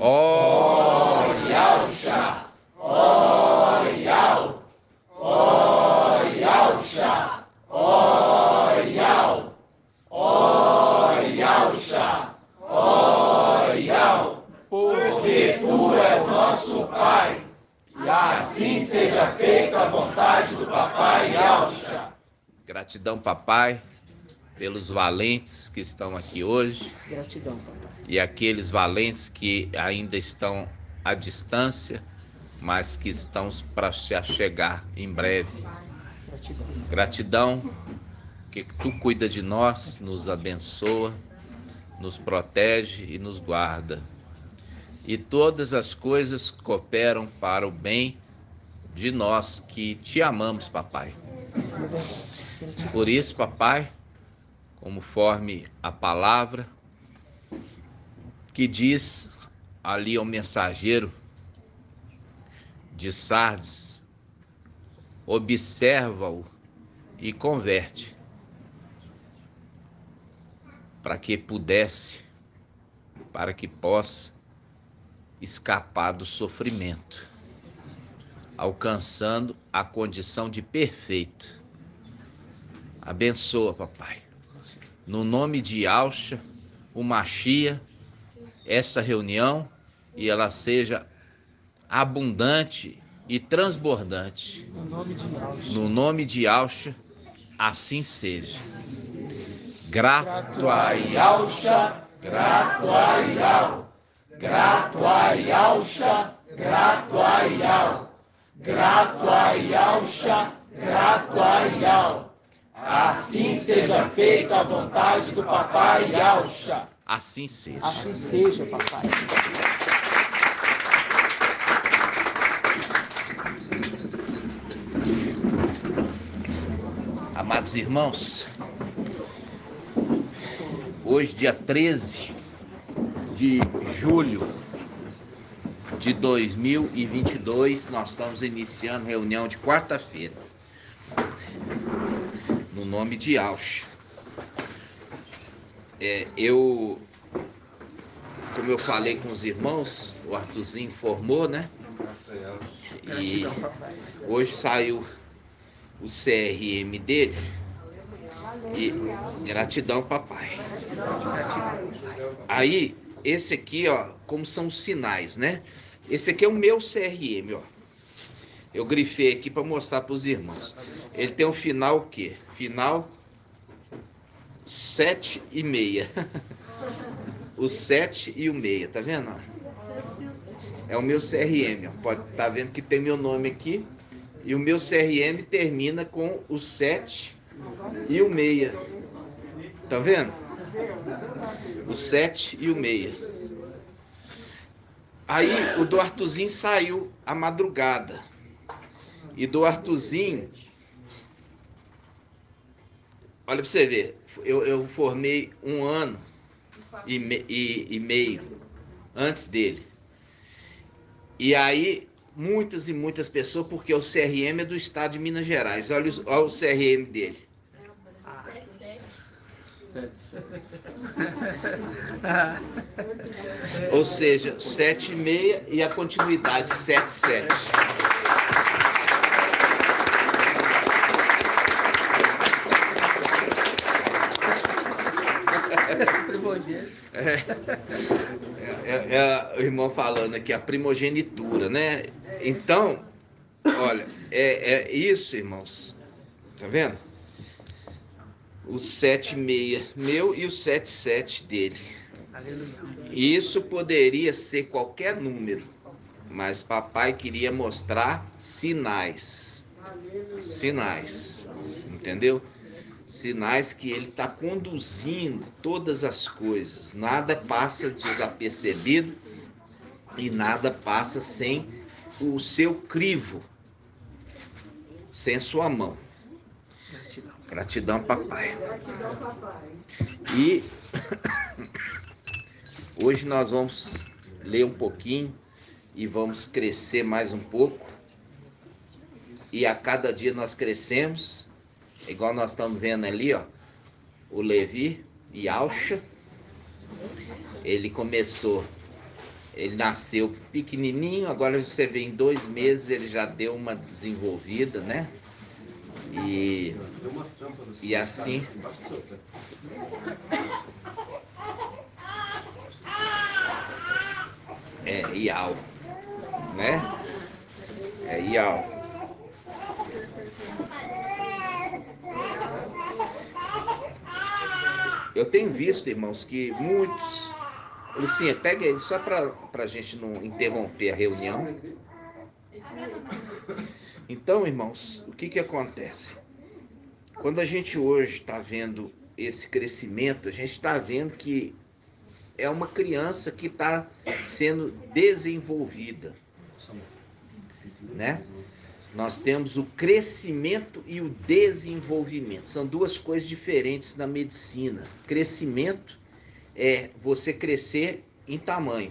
Ó Yausha, ó Yau, ó Yausha, ó Yau, ó Yausha, ó Yau, porque tu é o nosso Pai, e assim seja feita a vontade do Papai Yausha. Gratidão, papai, pelos valentes que estão aqui hoje. Gratidão, papai. E aqueles valentes que ainda estão à distância, mas que estão para se achegar em breve. Gratidão. Gratidão, que tu cuida de nós, nos abençoa, nos protege e nos guarda. E todas as coisas cooperam para o bem de nós que te amamos, papai. Por isso, papai, conforme a palavra que diz ali ao mensageiro de Sardes, observa-o e converte, para que possa escapar do sofrimento, alcançando a condição de perfeito. Abençoa, papai. No nome de Yausha, o Mashiach, essa reunião, e ela seja abundante e transbordante. No nome de Yausha, assim seja. Grato a Yausha, grato a Yau, grato a Yausha, grato a Yau, grato a Yausha, grato a Yau. Assim seja feita a vontade do Papai Yausha. Assim seja. Assim seja, papai. Amados irmãos, hoje, dia 13 de julho de 2022, nós estamos iniciando reunião de quarta-feira, no nome de Yausha. Como eu falei com os irmãos, o Arthurzinho informou, né? E hoje saiu o CRM dele. E gratidão, papai. Aí, esse aqui, ó, como são os sinais, né? Esse aqui é o meu CRM, ó. Eu grifei aqui para mostrar para os irmãos. Ele tem um final o quê? Final 7,6. O 7 e o 6, tá vendo? É o meu CRM, ó. Pode tá vendo que tem meu nome aqui. E o meu CRM termina com o 7 e o 6. Tá vendo? O 7 e o 6. Aí o do Arthurzinho saiu à madrugada. E do Arthurzinho, olha pra você ver, eu formei 1 ano e meio antes dele. E aí, muitas e muitas pessoas, porque o CRM é do estado de Minas Gerais. Olha o CRM dele. Ou seja, 7,6 e a continuidade 7,7. O irmão falando aqui, a primogenitura, né? Então, olha, é isso, irmãos. Tá vendo? O 7,6 meu e o 7,7 dele. Isso poderia ser qualquer número, mas papai queria mostrar sinais. Sinais, entendeu? Sinais que ele está conduzindo todas as coisas. Nada passa desapercebido e nada passa sem o seu crivo, sem a sua mão. Gratidão, papai. E hoje nós vamos ler um pouquinho e vamos crescer mais um pouco. E a cada dia nós crescemos, igual nós estamos vendo ali, ó, o Levi Yausha. Ele começou Ele nasceu pequenininho, agora você vê em 2 meses ele já deu uma desenvolvida, né? E assim é Iau, né? É Iau. Eu tenho visto, irmãos, que muitos... Lucinha, pega ele só para a gente não interromper a reunião. Então, irmãos, o que acontece? Quando a gente hoje está vendo esse crescimento, a gente está vendo que é uma criança que está sendo desenvolvida, né? Nós temos o crescimento e o desenvolvimento. São duas coisas diferentes na medicina. Crescimento é você crescer em tamanho.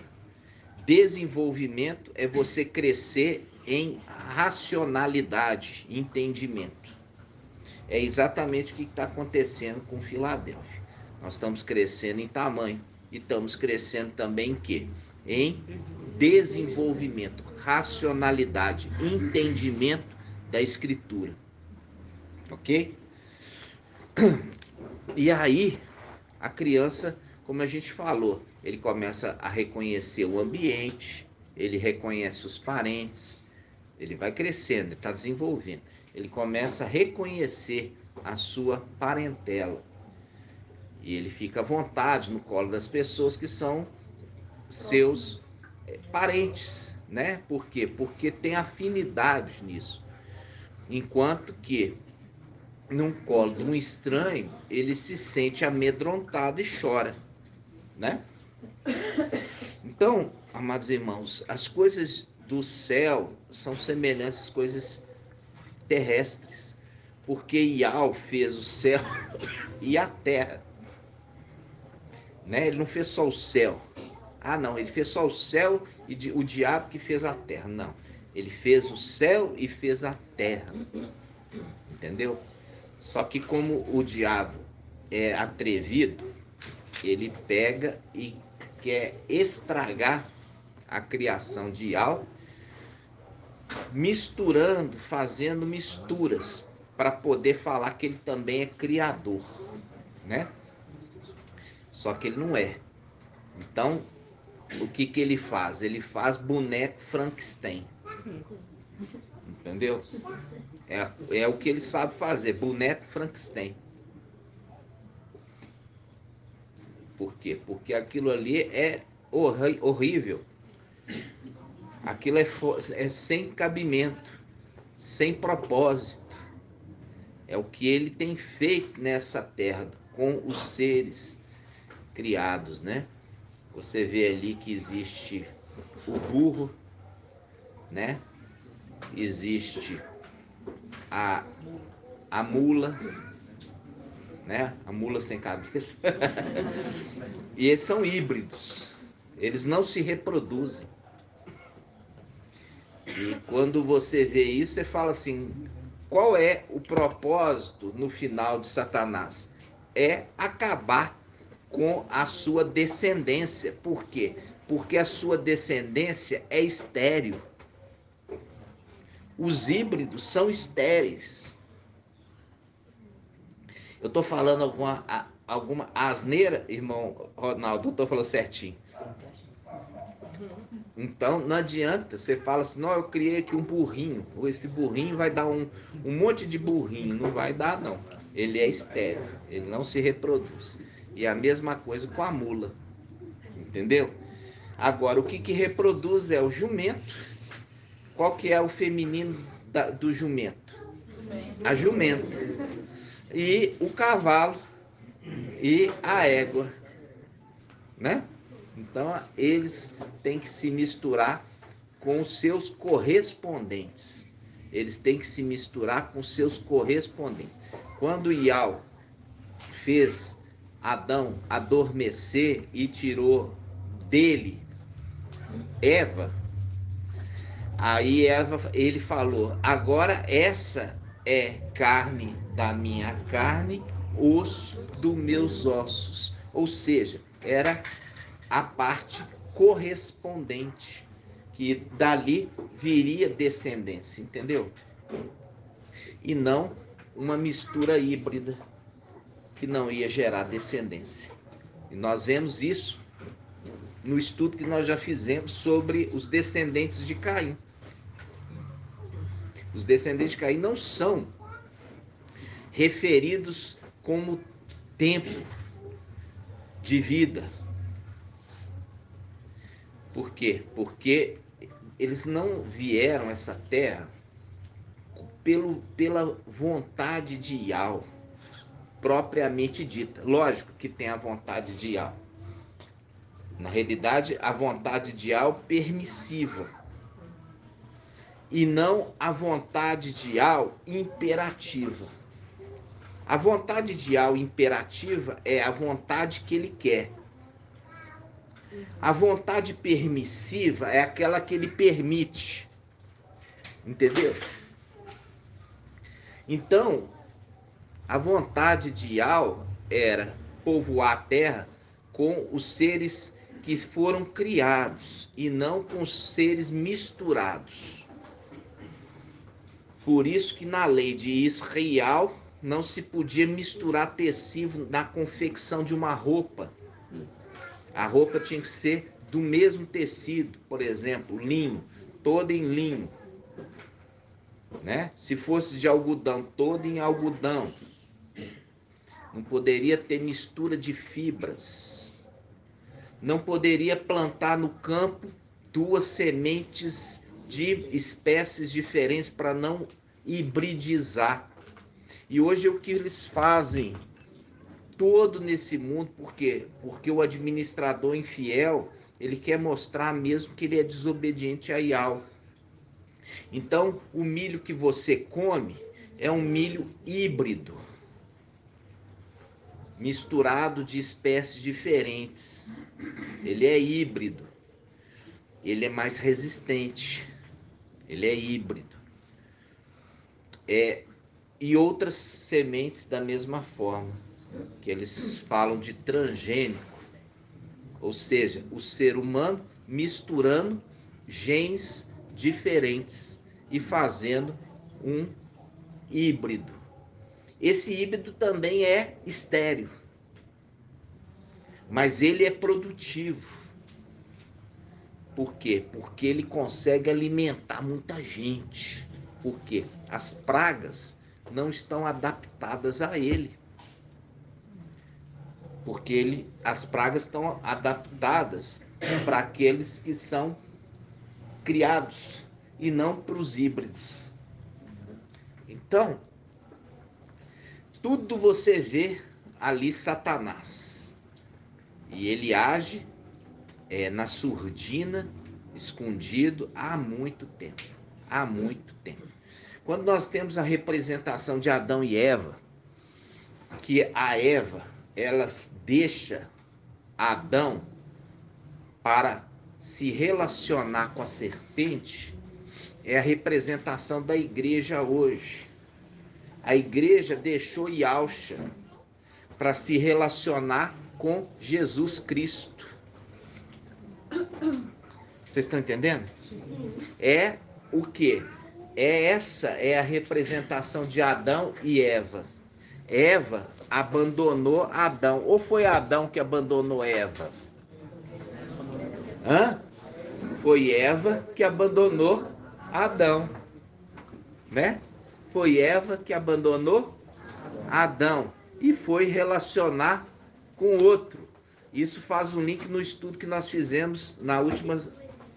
Desenvolvimento é você crescer em racionalidade, entendimento. É exatamente o que está acontecendo com Filadélfia. Nós estamos crescendo em tamanho e estamos crescendo também em quê? Em desenvolvimento, racionalidade, entendimento da escritura. Ok? E aí, a criança, como a gente falou, ele começa a reconhecer o ambiente, ele reconhece os parentes, ele vai crescendo, ele está desenvolvendo. Ele começa a reconhecer a sua parentela. E ele fica à vontade no colo das pessoas que são seus parentes, né? Por quê? Porque tem afinidade nisso. Enquanto que num colo de um estranho, ele se sente amedrontado e chora, né? Então, amados irmãos, as coisas do céu são semelhantes às coisas terrestres, porque Iau fez o céu e a terra, né? Ele não fez só o céu. Ah, não, ele fez só o céu e o diabo que fez a terra. Não, ele fez o céu e fez a terra, entendeu? Só que como o diabo é atrevido, ele pega e quer estragar a criação de Iau, misturando, fazendo misturas, para poder falar que ele também é criador, né? Só que ele não é. Então, o que ele faz? Ele faz boneco Frankenstein. Entendeu? É o que ele sabe fazer, boneco Frankenstein. Por quê? Porque aquilo ali é horrível. Aquilo é sem cabimento, sem propósito. É o que ele tem feito nessa terra com os seres criados, né? Você vê ali que existe o burro, né? Existe a mula, né? A mula sem cabeça. E eles são híbridos. Eles não se reproduzem. E quando você vê isso, você fala assim: qual é o propósito no final de Satanás? É acabar com a sua descendência. Por quê? Porque a sua descendência é estéril. Os híbridos são estéreis. Eu estou falando alguma asneira, irmão Ronaldo? Eu estou falando certinho. Então não adianta, você fala assim: não, eu criei aqui um burrinho, esse burrinho vai dar um monte de burrinho. Não vai dar, não. Ele é estéril, ele não se reproduz. E a mesma coisa com a mula, entendeu? Agora, o que reproduz é o jumento. Qual que é o feminino do jumento? A jumenta. E o cavalo e a égua, né? Então, eles têm que se misturar com os seus correspondentes. Eles têm que se misturar com os seus correspondentes. Quando Iau fez Adão adormecer e tirou dele Eva, aí ele falou: agora essa é carne da minha carne, osso dos meus ossos. Ou seja, era a parte correspondente, que dali viria descendência, entendeu? E não uma mistura híbrida que não ia gerar descendência. E nós vemos isso no estudo que nós já fizemos sobre os descendentes de Caim. Os descendentes de Caim não são referidos como tempo de vida. Por quê? Porque eles não vieram a essa terra pela vontade de Yahweh, propriamente dita. Lógico que tem a vontade de Yahweh. Na realidade, a vontade de Yahweh permissiva. E não a vontade de Yahweh imperativa. A vontade de Yahweh imperativa é a vontade que ele quer. A vontade permissiva é aquela que ele permite. Entendeu? Então, a vontade de Yahweh era povoar a terra com os seres que foram criados e não com os seres misturados. Por isso que na lei de Israel não se podia misturar tecido na confecção de uma roupa. A roupa tinha que ser do mesmo tecido, por exemplo, linho, todo em linho. Né? Se fosse de algodão, todo em algodão. Não poderia ter mistura de fibras. Não poderia plantar no campo duas sementes de espécies diferentes para não hibridizar. E hoje é o que eles fazem todo nesse mundo. Por quê? Porque o administrador infiel, ele quer mostrar mesmo que ele é desobediente a Yahweh. Então, o milho que você come é um milho híbrido, misturado de espécies diferentes. Ele é híbrido. Ele é mais resistente. Ele é híbrido. E outras sementes da mesma forma, que eles falam de transgênico. Ou seja, o ser humano misturando genes diferentes e fazendo um híbrido. Esse híbrido também é estéril, mas ele é produtivo. Por quê? Porque ele consegue alimentar muita gente. Por quê? As pragas não estão adaptadas a ele. Porque as pragas estão adaptadas para aqueles que são criados e não para os híbridos. Então, tudo você vê ali Satanás. E ele age na surdina, escondido, há muito tempo. Há muito tempo. Quando nós temos a representação de Adão e Eva, que a Eva, ela deixa Adão para se relacionar com a serpente, é a representação da igreja hoje. A igreja deixou Yahshua para se relacionar com Jesus Cristo. Vocês estão entendendo? Sim. É o quê? Essa é a representação de Adão e Eva. Eva abandonou Adão. Ou foi Adão que abandonou Eva? Foi Eva que abandonou Adão. Né? Foi Eva que abandonou Adão e foi relacionar com outro. Isso faz um link no estudo que nós fizemos na última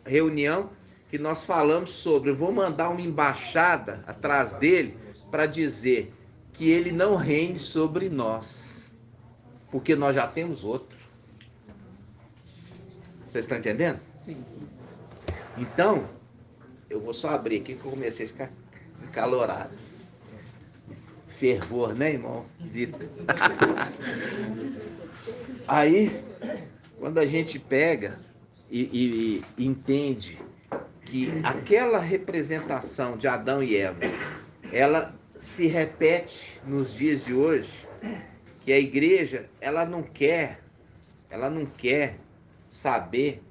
reunião, que nós falamos sobre, eu vou mandar uma embaixada atrás dele para dizer que ele não reine sobre nós, porque nós já temos outro. Vocês estão entendendo? Sim. Então, eu vou só abrir aqui que eu comecei a ficar encalorado. Fervor, né, irmão? Vida. Aí, quando a gente pega e entende que aquela representação de Adão e Eva, ela se repete nos dias de hoje, que a igreja, ela não quer saber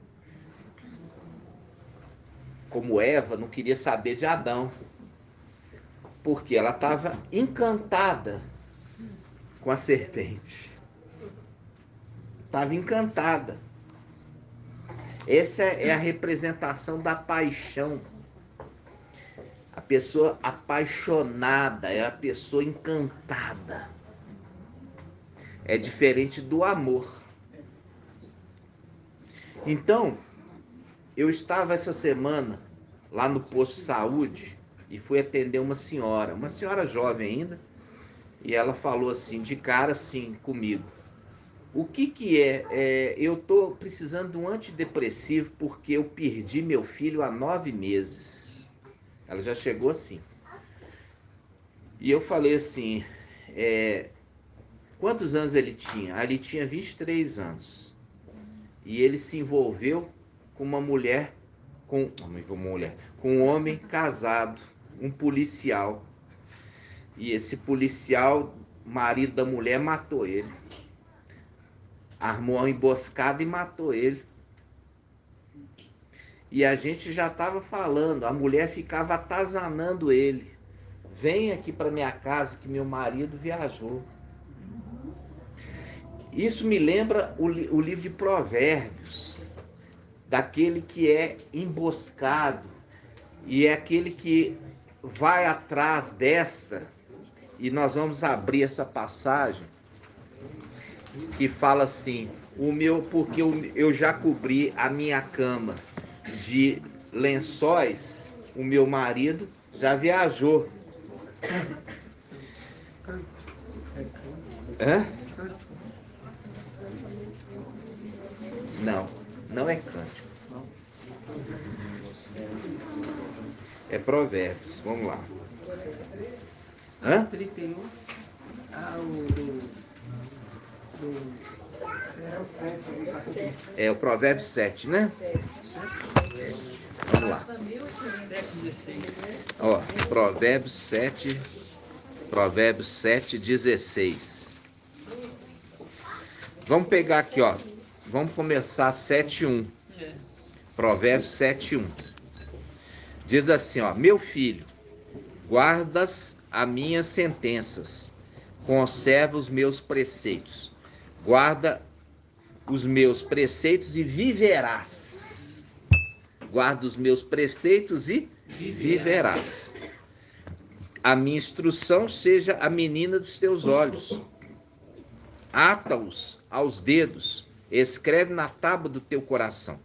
como Eva, não queria saber de Adão. Porque ela estava encantada com a serpente. Estava encantada. Essa é a representação da paixão. A pessoa apaixonada é a pessoa encantada. É diferente do amor. Então, eu estava essa semana lá no posto de saúde e fui atender uma senhora jovem ainda, e ela falou assim, de cara assim comigo: o que é? Eu estou precisando de um antidepressivo porque eu perdi meu filho há 9 meses. Ela já chegou assim. E eu falei assim, quantos anos ele tinha? Ele tinha 23 anos. E ele se envolveu com uma mulher, com um homem casado, um policial. E esse policial, marido da mulher, matou ele. Armou uma emboscada e matou ele. E a gente já estava falando, a mulher ficava atazanando ele. Vem aqui para minha casa que meu marido viajou. Isso me lembra o livro de Provérbios, daquele que é emboscado e é aquele que vai atrás dessa. E nós vamos abrir essa passagem que fala assim: porque eu já cobri a minha cama de lençóis, o meu marido já viajou. Hã? Não, não é cântico. É Provérbios, vamos lá. Hã? 31. É o Provérbios 7, né? Vamos lá. Ó, Provérbios 7, 16. Vamos pegar aqui, ó. Vamos começar 7:1. Provérbios 7:1. Diz assim, ó: meu filho, guardas as minhas sentenças, conserva os meus preceitos. Guarda os meus preceitos e viverás. Guarda os meus preceitos e viverás. A minha instrução seja a menina dos teus olhos. Ata-os aos dedos, escreve na tábua do teu coração.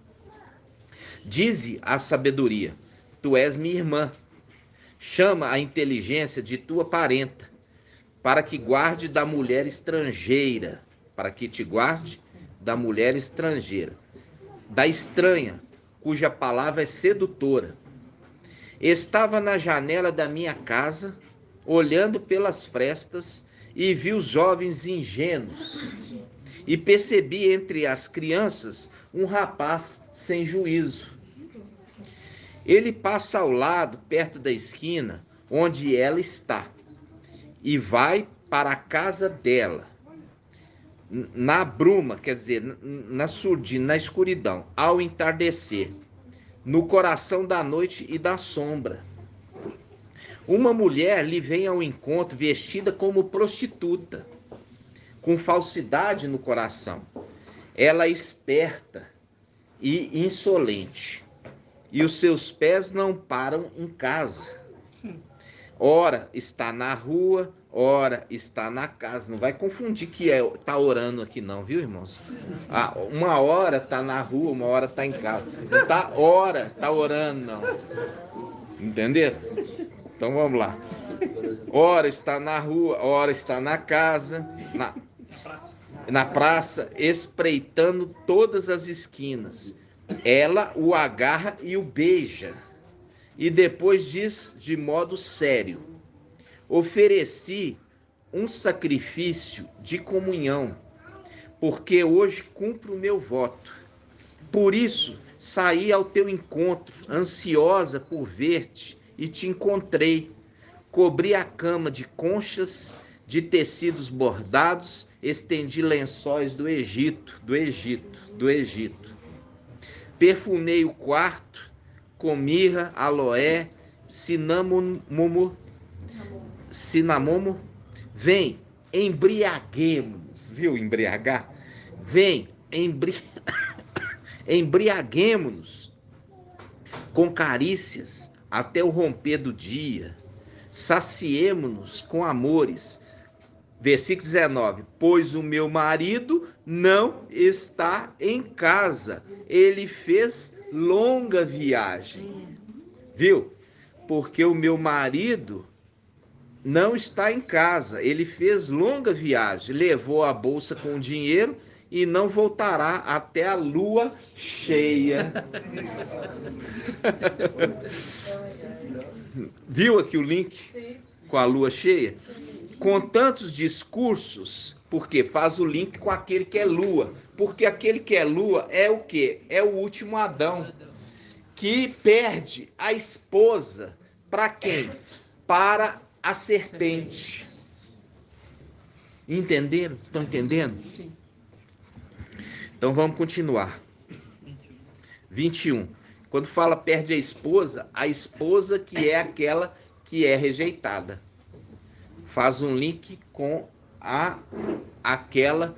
Dize a sabedoria: tu és minha irmã. Chama a inteligência de tua parenta, para que guarde da mulher estrangeira, para que te guarde da mulher estrangeira, da estranha, cuja palavra é sedutora. Estava na janela da minha casa, olhando pelas frestas, e vi os jovens ingênuos, e percebi entre as crianças um rapaz sem juízo. Ele passa ao lado, perto da esquina, onde ela está, e vai para a casa dela, na bruma, quer dizer, na surdina, na escuridão, ao entardecer, no coração da noite e da sombra. Uma mulher lhe vem ao encontro vestida como prostituta, com falsidade no coração. Ela é esperta e insolente, e os seus pés não param em casa. Ora está na rua, ora está na casa. Não vai confundir que tá orando aqui não, viu, irmãos? Uma hora tá na rua, uma hora tá em casa. Não tá orando não. Entenderam? Então vamos lá. Ora está na rua, ora está na casa, na praça, espreitando todas as esquinas. Ela o agarra e o beija. E depois diz de modo sério: ofereci um sacrifício de comunhão, porque hoje cumpro o meu voto. Por isso saí ao teu encontro, ansiosa por ver-te, e te encontrei. Cobri a cama de conchas de tecidos bordados, estendi lençóis do Egito. Perfumei o quarto com mirra, aloé, cinamomo. Vem, embriaguemo-nos. Viu embriagar? Vem, embriaguemo-nos com carícias até o romper do dia. Saciemo-nos com amores. Versículo 19. Pois o meu marido não está em casa. Ele fez longa viagem. Viu? Porque o meu marido não está em casa. Ele fez longa viagem. Levou a bolsa com dinheiro e não voltará até a lua cheia. Viu aqui o link com a lua cheia? Com tantos discursos, porque faz o link com aquele que é lua. Porque aquele que é lua é o quê? É o último Adão, que perde a esposa para quem? Para a serpente. Entenderam? Estão entendendo? Sim. Então vamos continuar. 21. Quando fala perde a esposa que é aquela que é rejeitada. Faz um link com aquela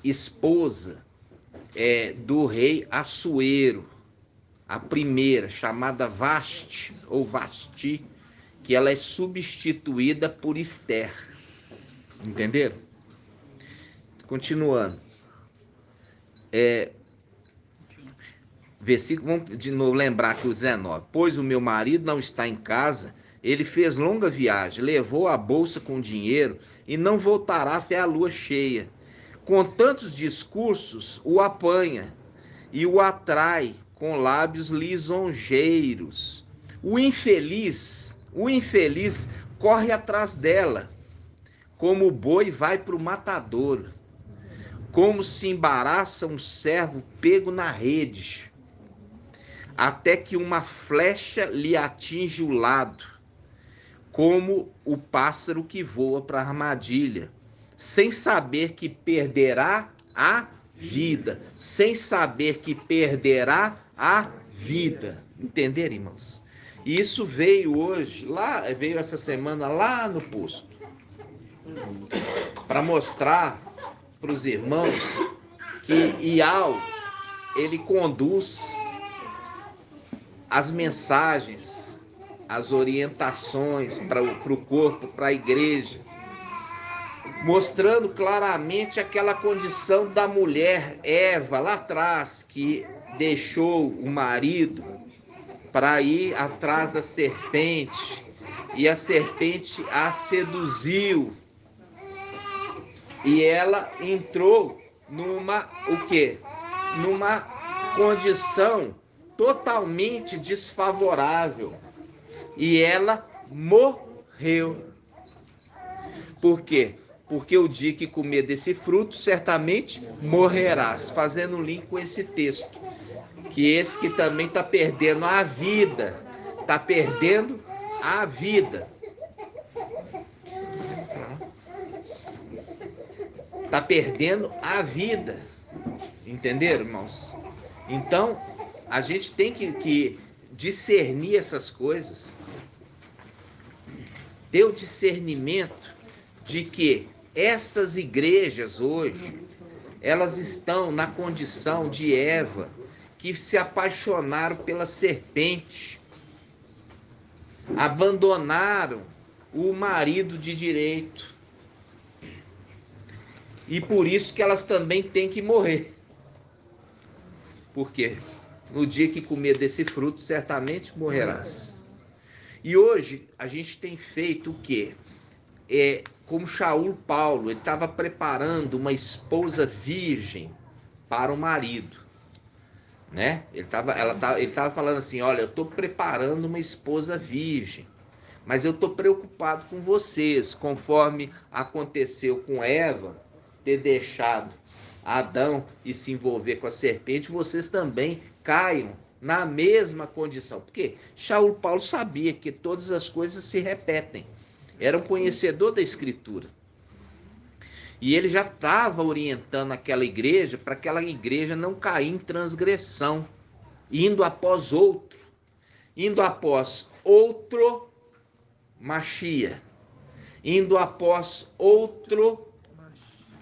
esposa do rei Assuero, a primeira, chamada Vasti, ou Vasti, que ela é substituída por Esther. Entenderam? Continuando. Versículo, vamos de novo lembrar que o 19. Pois o meu marido não está em casa, ele fez longa viagem, levou a bolsa com dinheiro e não voltará até a lua cheia. Com tantos discursos, o apanha e o atrai com lábios lisonjeiros. O infeliz corre atrás dela, como o boi vai para o matadouro, como se embaraça um servo pego na rede, até que uma flecha lhe atinge o lado, como o pássaro que voa para a armadilha, sem saber que perderá a vida, sem saber que perderá a vida. Entenderam, irmãos? E isso veio hoje, veio essa semana lá no posto, para mostrar para os irmãos que Iau, ele conduz as mensagens, as orientações para o corpo, para a igreja, mostrando claramente aquela condição da mulher Eva lá atrás, que deixou o marido para ir atrás da serpente, e a serpente a seduziu, e ela entrou numa condição totalmente desfavorável, e ela morreu. Por quê? Porque o dia que comer desse fruto, certamente morrerás. Fazendo um link com esse texto, que esse que também está perdendo a vida, está perdendo a vida. Está perdendo a vida. Entenderam, irmãos? Então, a gente tem que discernir essas coisas. Ter o discernimento de que estas igrejas hoje, elas estão na condição de Eva, que se apaixonaram pela serpente, abandonaram o marido de direito, e por isso que elas também têm que morrer. Por quê? No dia que comer desse fruto, certamente morrerás. E hoje a gente tem feito o quê? Como Shaul Paulo, ele estava preparando uma esposa virgem para o marido, né? Ele estava falando assim, olha, eu estou preparando uma esposa virgem, mas eu estou preocupado com vocês, conforme aconteceu com Eva, ter deixado Adão e se envolver com a serpente, vocês também caiam na mesma condição. Porque Shaul Paulo sabia que todas as coisas se repetem. Era um conhecedor da Escritura. E ele já estava orientando aquela igreja para aquela igreja não cair em transgressão, indo após outro. indo após outro Machia, indo após outro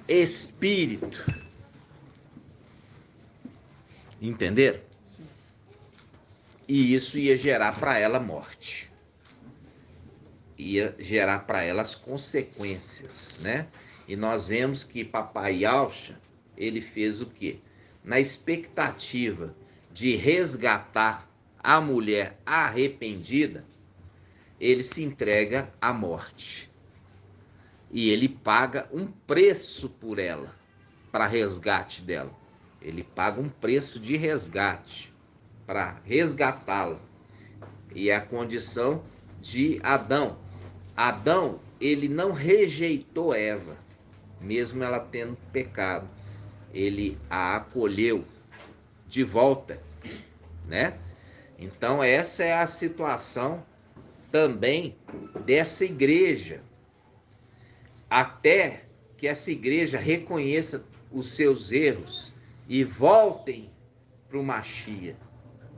espírito. Entenderam? E isso ia gerar para ela morte. Ia gerar para ela as consequências, né? E nós vemos que Papai Yalcha, ele fez o quê? Na expectativa de resgatar a mulher arrependida, ele se entrega à morte. E ele paga um preço por ela, para resgate dela. Ele paga um preço de resgate para resgatá-la. E é a condição de Adão. Adão, ele não rejeitou Eva, mesmo ela tendo pecado. Ele a acolheu de volta, né? Então essa é a situação também dessa igreja, até que essa igreja reconheça os seus erros e voltem para o Machia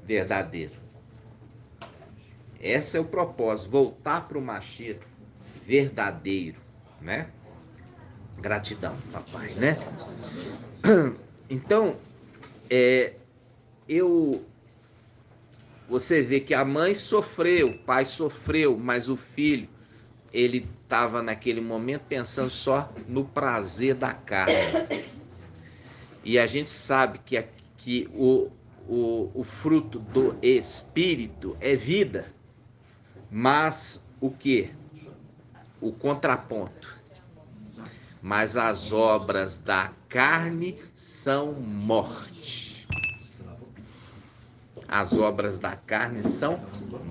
verdadeiro. Esse é o propósito, voltar para o Machia verdadeiro, né? Gratidão, papai, né? Então, você vê que a mãe sofreu, o pai sofreu, mas o filho, ele estava naquele momento pensando só no prazer da carne. E a gente sabe que o fruto do Espírito é vida, mas o quê? O contraponto. Mas as obras da carne são morte. As obras da carne são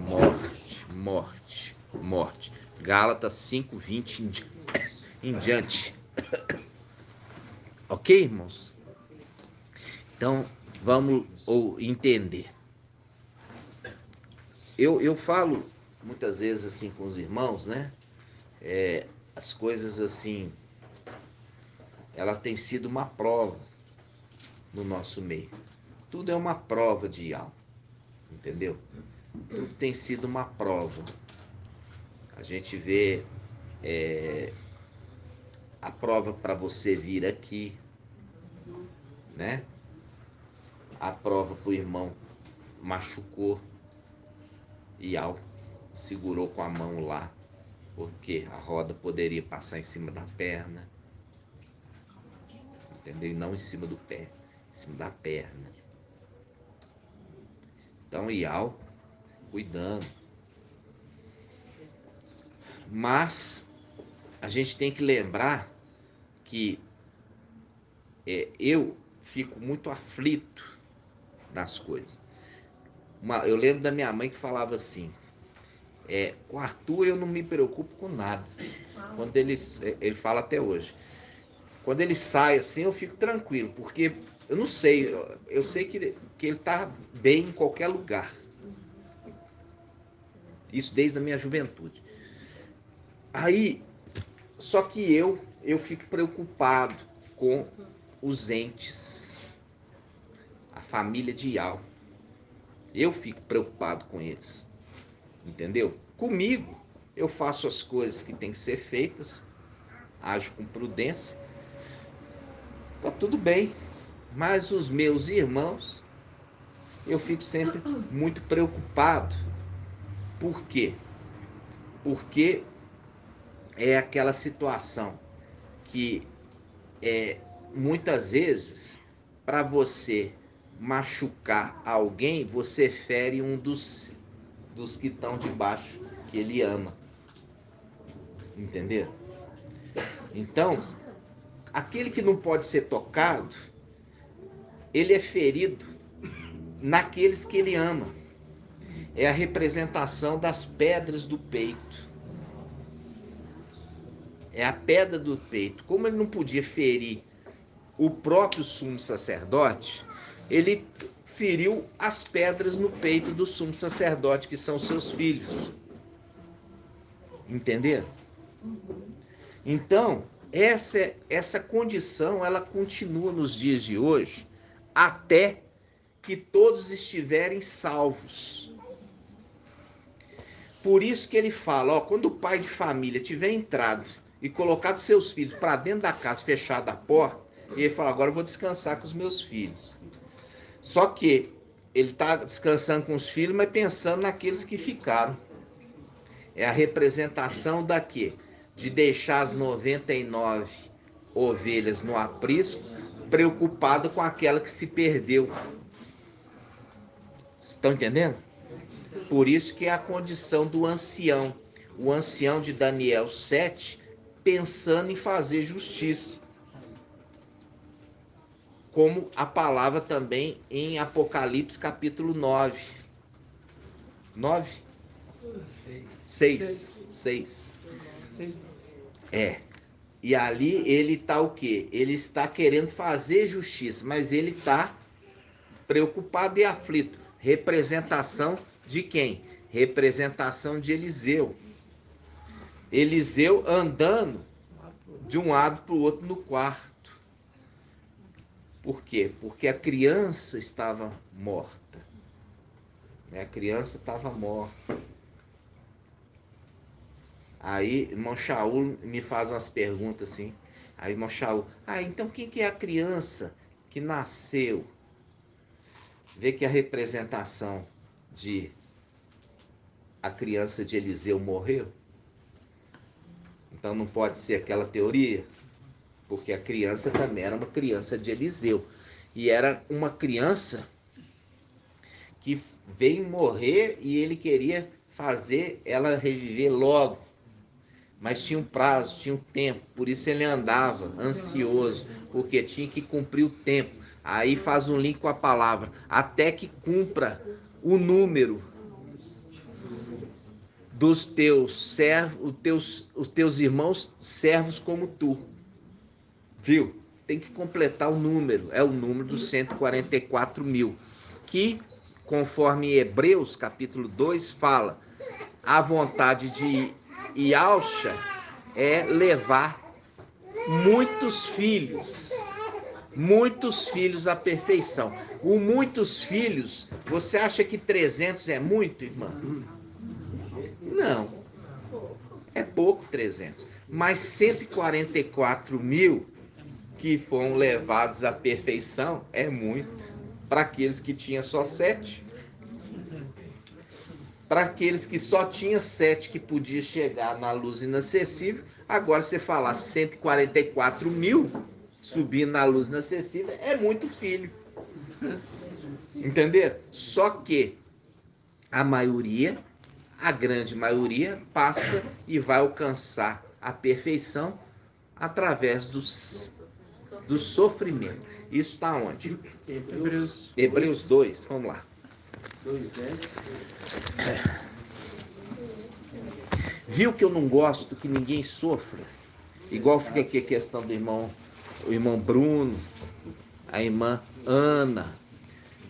morte, morte, morte. Gálatas 5:20 em diante. Ok, irmãos? Então, vamos entender. Eu falo muitas vezes assim com os irmãos, né? As coisas assim, ela tem sido uma prova no nosso meio. Tudo é uma prova de algo, entendeu? Tudo tem sido uma prova. A gente vê a prova para você vir aqui, né? A prova para o irmão machucou e Al segurou com a mão lá, porque a roda poderia passar em cima da perna, entendeu? E não em cima do pé, em cima da perna. Então, Ial cuidando. Mas a gente tem que lembrar que eu fico muito aflito nas coisas. Eu lembro da minha mãe que falava assim, com o Arthur eu não me preocupo com nada. Quando ele fala até hoje. Quando ele sai assim, eu fico tranquilo, porque eu não sei, eu sei que ele tá bem em qualquer lugar. Isso desde a minha juventude. Aí, só que eu fico preocupado com os entes, a família de Ial. Eu fico preocupado com eles, entendeu? Comigo, eu faço as coisas que tem que ser feitas, ajo com prudência, tá tudo bem. Mas os meus irmãos, eu fico sempre muito preocupado. Por quê? Porque é aquela situação que muitas vezes, para você machucar alguém, você fere um dos que estão debaixo, que ele ama. Entenderam? Então, aquele que não pode ser tocado, ele é ferido naqueles que ele ama. É a representação das pedras do peito. É a pedra do peito. Como ele não podia ferir o próprio sumo sacerdote, ele feriu as pedras no peito do sumo sacerdote, que são seus filhos. Entenderam? Então, essa condição, ela continua nos dias de hoje, até que todos estiverem salvos. Por isso que ele fala, ó, quando o pai de família tiver entrado e colocado seus filhos para dentro da casa, fechada a porta, ele fala, agora eu vou descansar com os meus filhos. Só que ele está descansando com os filhos, mas pensando naqueles que ficaram. É a representação da quê? De deixar as 99 ovelhas no aprisco, preocupado com aquela que se perdeu. Estão entendendo? Por isso que é a condição do ancião. O ancião de Daniel 7, pensando em fazer justiça. Como a palavra também em Apocalipse capítulo 9. 9? 6. É. E ali ele está o quê? Ele está querendo fazer justiça, mas ele está preocupado e aflito. Representação de quem? Representação de Eliseu. Eliseu andando de um lado para o outro no quarto. Por quê? Porque a criança estava morta. A criança estava morta. Aí, irmão Shaul me faz umas perguntas assim. Aí, irmão Shaul, então quem que é a criança que nasceu? Vê que a representação de a criança de Eliseu morreu? Então não pode ser aquela teoria? Porque a criança também era uma criança de Eliseu. E era uma criança que veio morrer e ele queria fazer ela reviver logo. Mas tinha um prazo, tinha um tempo. Por isso ele andava ansioso, porque tinha que cumprir o tempo. Aí faz um link com a palavra. Até que cumpra o número dos teus servos, os teus irmãos servos como tu. Viu? Tem que completar o número. É o número dos 144 mil. Que, conforme Hebreus capítulo 2 fala, a vontade de Yahshua é levar muitos filhos à perfeição. O muitos filhos, você acha que 300 é muito, irmã? Não, é pouco 300. Mas 144 mil que foram levados à perfeição é muito. Para aqueles que tinham só 7. Para aqueles que só tinham 7 que podia chegar na luz inacessível, agora você falar 144 mil subindo na luz inacessível é muito filho. Entendeu? Só que a maioria, a grande maioria, passa e vai alcançar a perfeição através do sofrimento. Isso está onde? Hebreus 2, vamos lá. 2:10. Viu que eu não gosto que ninguém sofra? Igual fica aqui a questão do o irmão Bruno, a irmã Ana.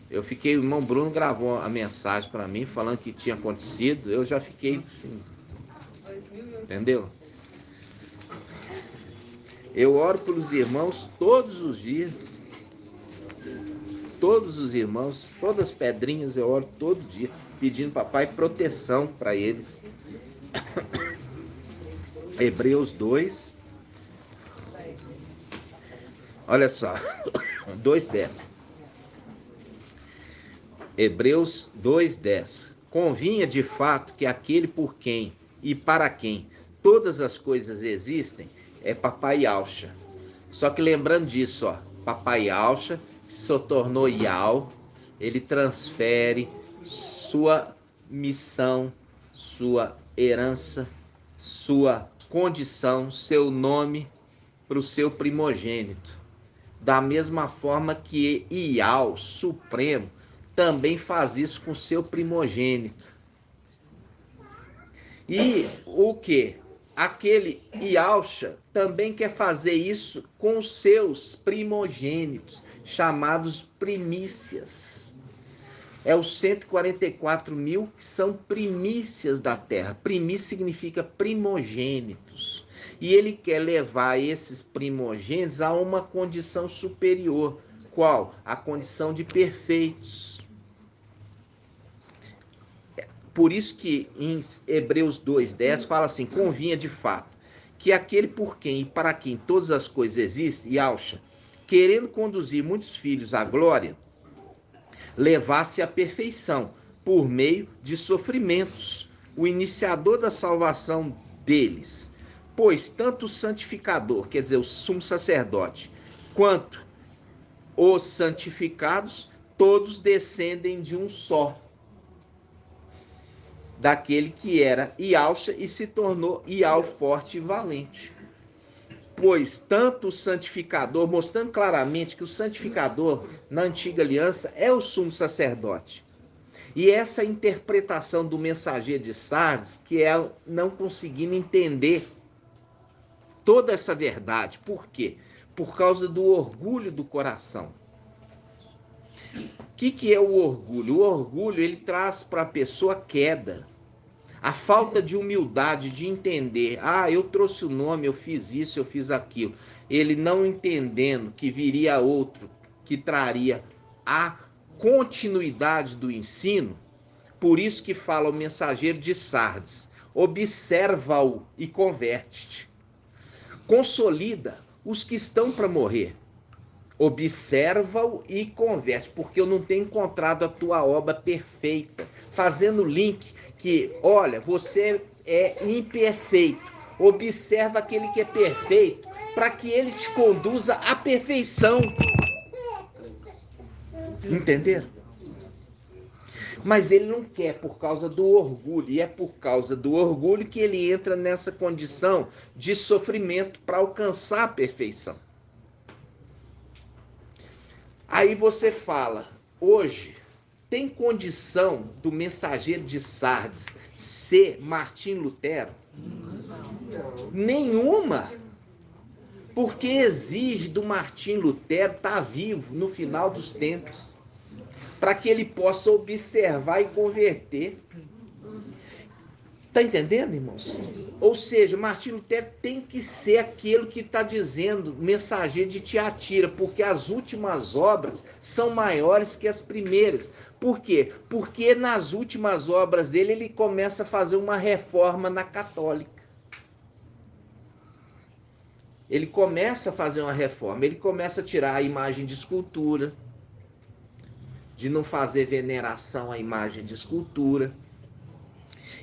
O irmão Bruno gravou a mensagem para mim falando que tinha acontecido. Eu já fiquei assim, entendeu? Eu oro pelos irmãos todos os dias. Todos os irmãos, todas as pedrinhas eu oro todo dia, pedindo papai proteção para eles. Hebreus 2. Olha só, 2:10. Hebreus 2:10. Convinha de fato que aquele por quem e para quem todas as coisas existem é papai Yahshua. Só que lembrando disso, ó, papai Yahshua se tornou Yahweh, ele transfere sua missão, sua herança, sua condição, seu nome para o seu primogênito. Da mesma forma que Yahweh, Supremo, também faz isso com seu primogênito. E o que? Aquele Yahshua também quer fazer isso com os seus primogênitos, chamados primícias. É os 144 mil que são primícias da terra. Primícia significa primogênitos. E ele quer levar esses primogênitos a uma condição superior. Qual? A condição de perfeitos. Por isso que em Hebreus 2:10 fala assim, convinha de fato, que aquele por quem e para quem todas as coisas existem, Yahshua, querendo conduzir muitos filhos à glória, levasse à perfeição, por meio de sofrimentos, o iniciador da salvação deles. Pois tanto o santificador, quer dizer, o sumo sacerdote, quanto os santificados, todos descendem de um só, daquele que era Yahshua e se tornou Yahweh forte e valente. Pois tanto o santificador, mostrando claramente que o santificador na antiga aliança é o sumo sacerdote. E essa interpretação do mensageiro de Sardes, que é não conseguindo entender toda essa verdade. Por quê? Por causa do orgulho do coração. O que é o orgulho? O orgulho, ele traz para a pessoa queda. A falta de humildade, de entender, eu trouxe o nome, eu fiz isso, eu fiz aquilo. Ele não entendendo que viria outro, que traria a continuidade do ensino. Por isso que fala o mensageiro de Sardes, observa-o e converte-te. Consolida os que estão para morrer. Observa-o e converte, porque eu não tenho encontrado a tua obra perfeita. Fazendo link que, olha, você é imperfeito. Observa aquele que é perfeito, para que ele te conduza à perfeição. Entenderam? Mas ele não quer por causa do orgulho, e é por causa do orgulho que ele entra nessa condição de sofrimento para alcançar a perfeição. Aí você fala, hoje, tem condição do mensageiro de Sardes ser Martim Lutero? Nenhuma. Porque exige do Martim Lutero estar vivo no final dos tempos, para que ele possa observar e converter. Está entendendo, irmãos? Ou seja, Martim Lutero tem que ser aquele que está dizendo, mensageiro de Tiatira, porque as últimas obras são maiores que as primeiras. Por quê? Porque nas últimas obras dele, ele começa a fazer uma reforma na católica. Ele começa a fazer uma reforma, ele começa a tirar a imagem de escultura, de não fazer veneração à imagem de escultura.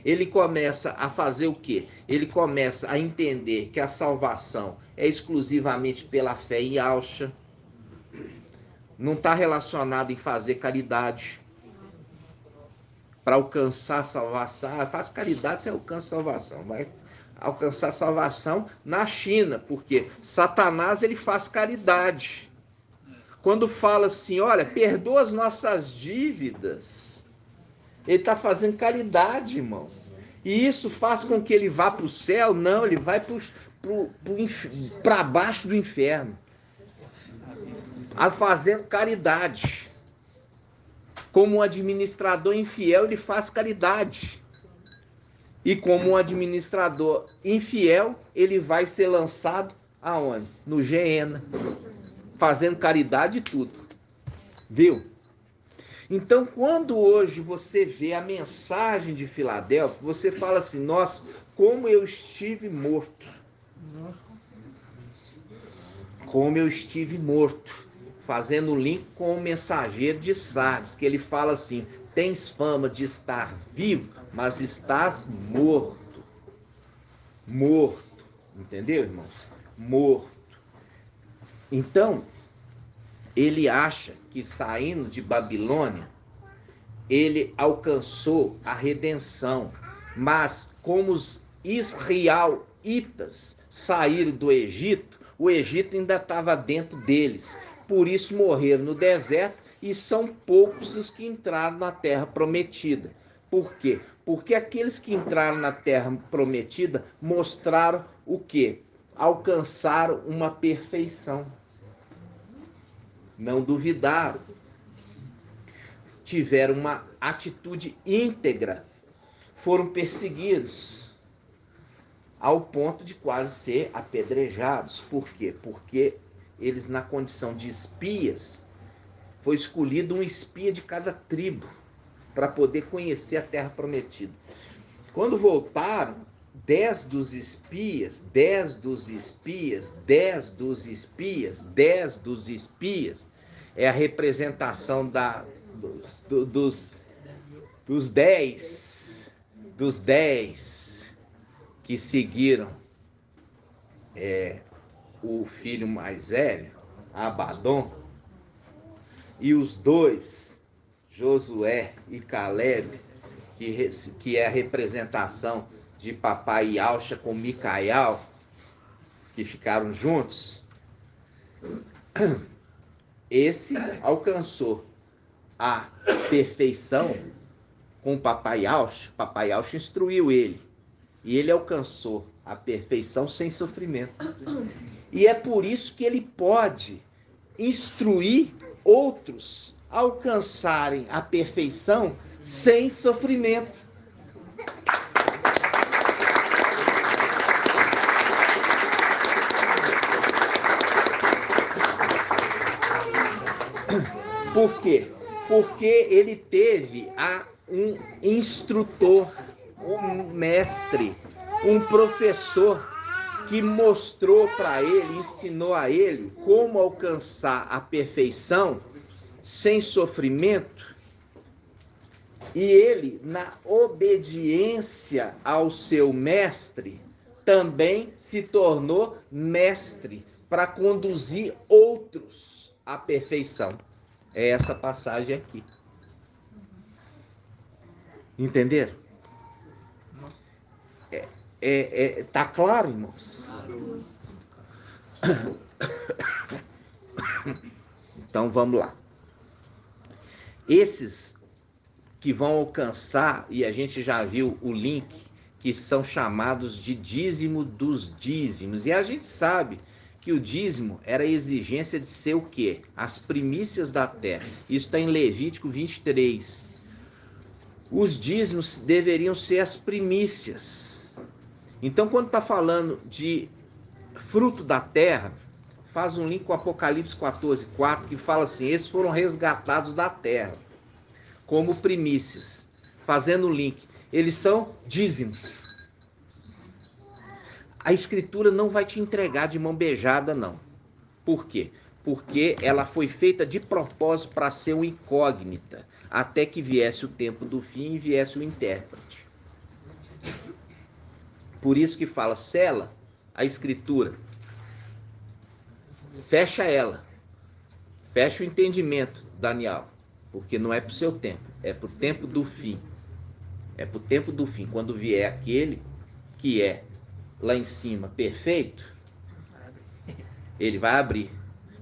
Ele começa a fazer o quê? Ele começa a entender que a salvação é exclusivamente pela fé em Yahshua. Não está relacionado em fazer caridade para alcançar a salvação. Faz caridade, você alcança a salvação. Vai alcançar a salvação na China, porque Satanás ele faz caridade. Quando fala assim, olha, perdoa as nossas dívidas, ele está fazendo caridade, irmãos. E isso faz com que ele vá para o céu? Não, ele vai para baixo do inferno. Fazendo caridade. Como um administrador infiel, ele faz caridade. E como um administrador infiel, ele vai ser lançado aonde? No Geena. Fazendo caridade e tudo. Viu? Então, quando hoje você vê a mensagem de Filadélfia, você fala assim, nossa, como eu estive morto. Como eu estive morto. Fazendo link com o mensageiro de Sardes, que ele fala assim, tens fama de estar vivo, mas estás morto. Morto. Entendeu, irmãos? Morto. Então, ele acha que saindo de Babilônia, ele alcançou a redenção. Mas como os israelitas saíram do Egito, o Egito ainda estava dentro deles. Por isso morreram no deserto e são poucos os que entraram na terra prometida. Por quê? Porque aqueles que entraram na terra prometida mostraram o quê? Alcançaram uma perfeição. Não duvidaram. Tiveram uma atitude íntegra. Foram perseguidos ao ponto de quase ser apedrejados. Por quê? Porque eles, na condição de espias, foi escolhido um espia de cada tribo. para poder conhecer a terra prometida. Quando voltaram, 10 dos espias, 10 dos espias, 10 dos espias, 10 dos espias, é a representação dos 10 que seguiram o filho mais velho, Abaddon, e os 2, Josué e Caleb, que é a representação de papai Yalcha com Micael, que ficaram juntos. Esse alcançou a perfeição com o papai Yalcha. Papai Yalcha instruiu ele, e ele alcançou a perfeição sem sofrimento. E é por isso que ele pode instruir outros a alcançarem a perfeição sem sofrimento. Por quê? Porque ele teve um instrutor, um mestre, um professor que mostrou para ele, ensinou a ele como alcançar a perfeição sem sofrimento. E ele, na obediência ao seu mestre, também se tornou mestre para conduzir outros à perfeição. É essa passagem aqui. Entenderam? Tá claro, irmãos? Então vamos lá. Esses que vão alcançar, e a gente já viu o link, que são chamados de dízimo dos dízimos. E a gente sabe que o dízimo era a exigência de ser o quê? As primícias da terra. Isso está em Levítico 23. Os dízimos deveriam ser as primícias. Então, quando está falando de fruto da terra, faz um link com Apocalipse 14:4, que fala assim: esses foram resgatados da terra como primícias. Fazendo o link, eles são dízimos. A escritura não vai te entregar de mão beijada, não. Por quê? Porque ela foi feita de propósito para ser uma incógnita, até que viesse o tempo do fim e viesse o intérprete. Por isso que fala, sela a escritura. Fecha ela. Fecha o entendimento, Daniel. Porque não é para o seu tempo, é para o tempo do fim. É para o tempo do fim. Quando vier aquele que é lá em cima perfeito, ele vai abrir.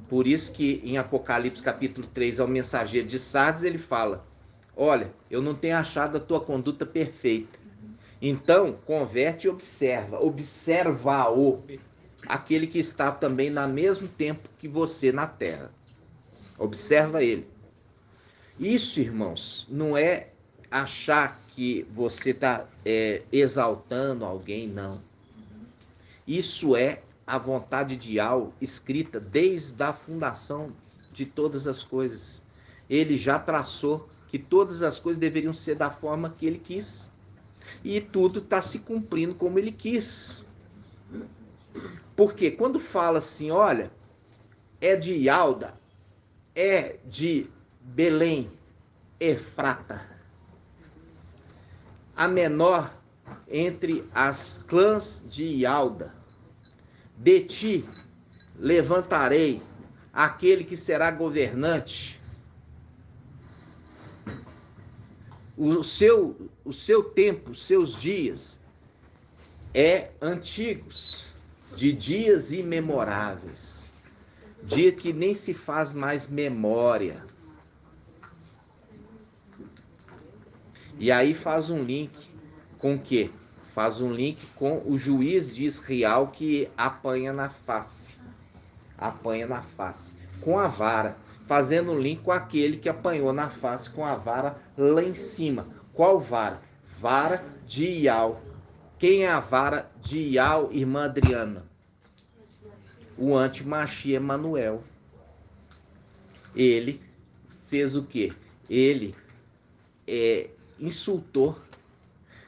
Por isso que em Apocalipse capítulo 3, ao mensageiro de Sardes, ele fala: olha, eu não tenho achado a tua conduta perfeita. Então, converte e observa. Observa-o. Aquele que está também no mesmo tempo que você na terra. Observa ele. Isso, irmãos, não é achar que você está exaltando alguém, não. Isso é a vontade de Yahweh escrita desde a fundação de todas as coisas. Ele já traçou que todas as coisas deveriam ser da forma que ele quis. E tudo está se cumprindo como ele quis. Porque quando fala assim, olha, é de Yalda, é de Belém, Efrata, a menor entre as clãs de Yalda, de ti levantarei aquele que será governante. O seu tempo, os seus dias antigos, de dias imemoráveis, dia que nem se faz mais memória. E aí faz um link com o quê? Faz um link com o juiz de Israel que apanha na face, com a vara, fazendo um link com aquele que apanhou na face com a vara lá em cima. Qual vara? Vara de Ial. Quem é a vara de Ial, irmã Adriana? O anti-Machia Emanuel. Ele fez o quê? Ele insultou.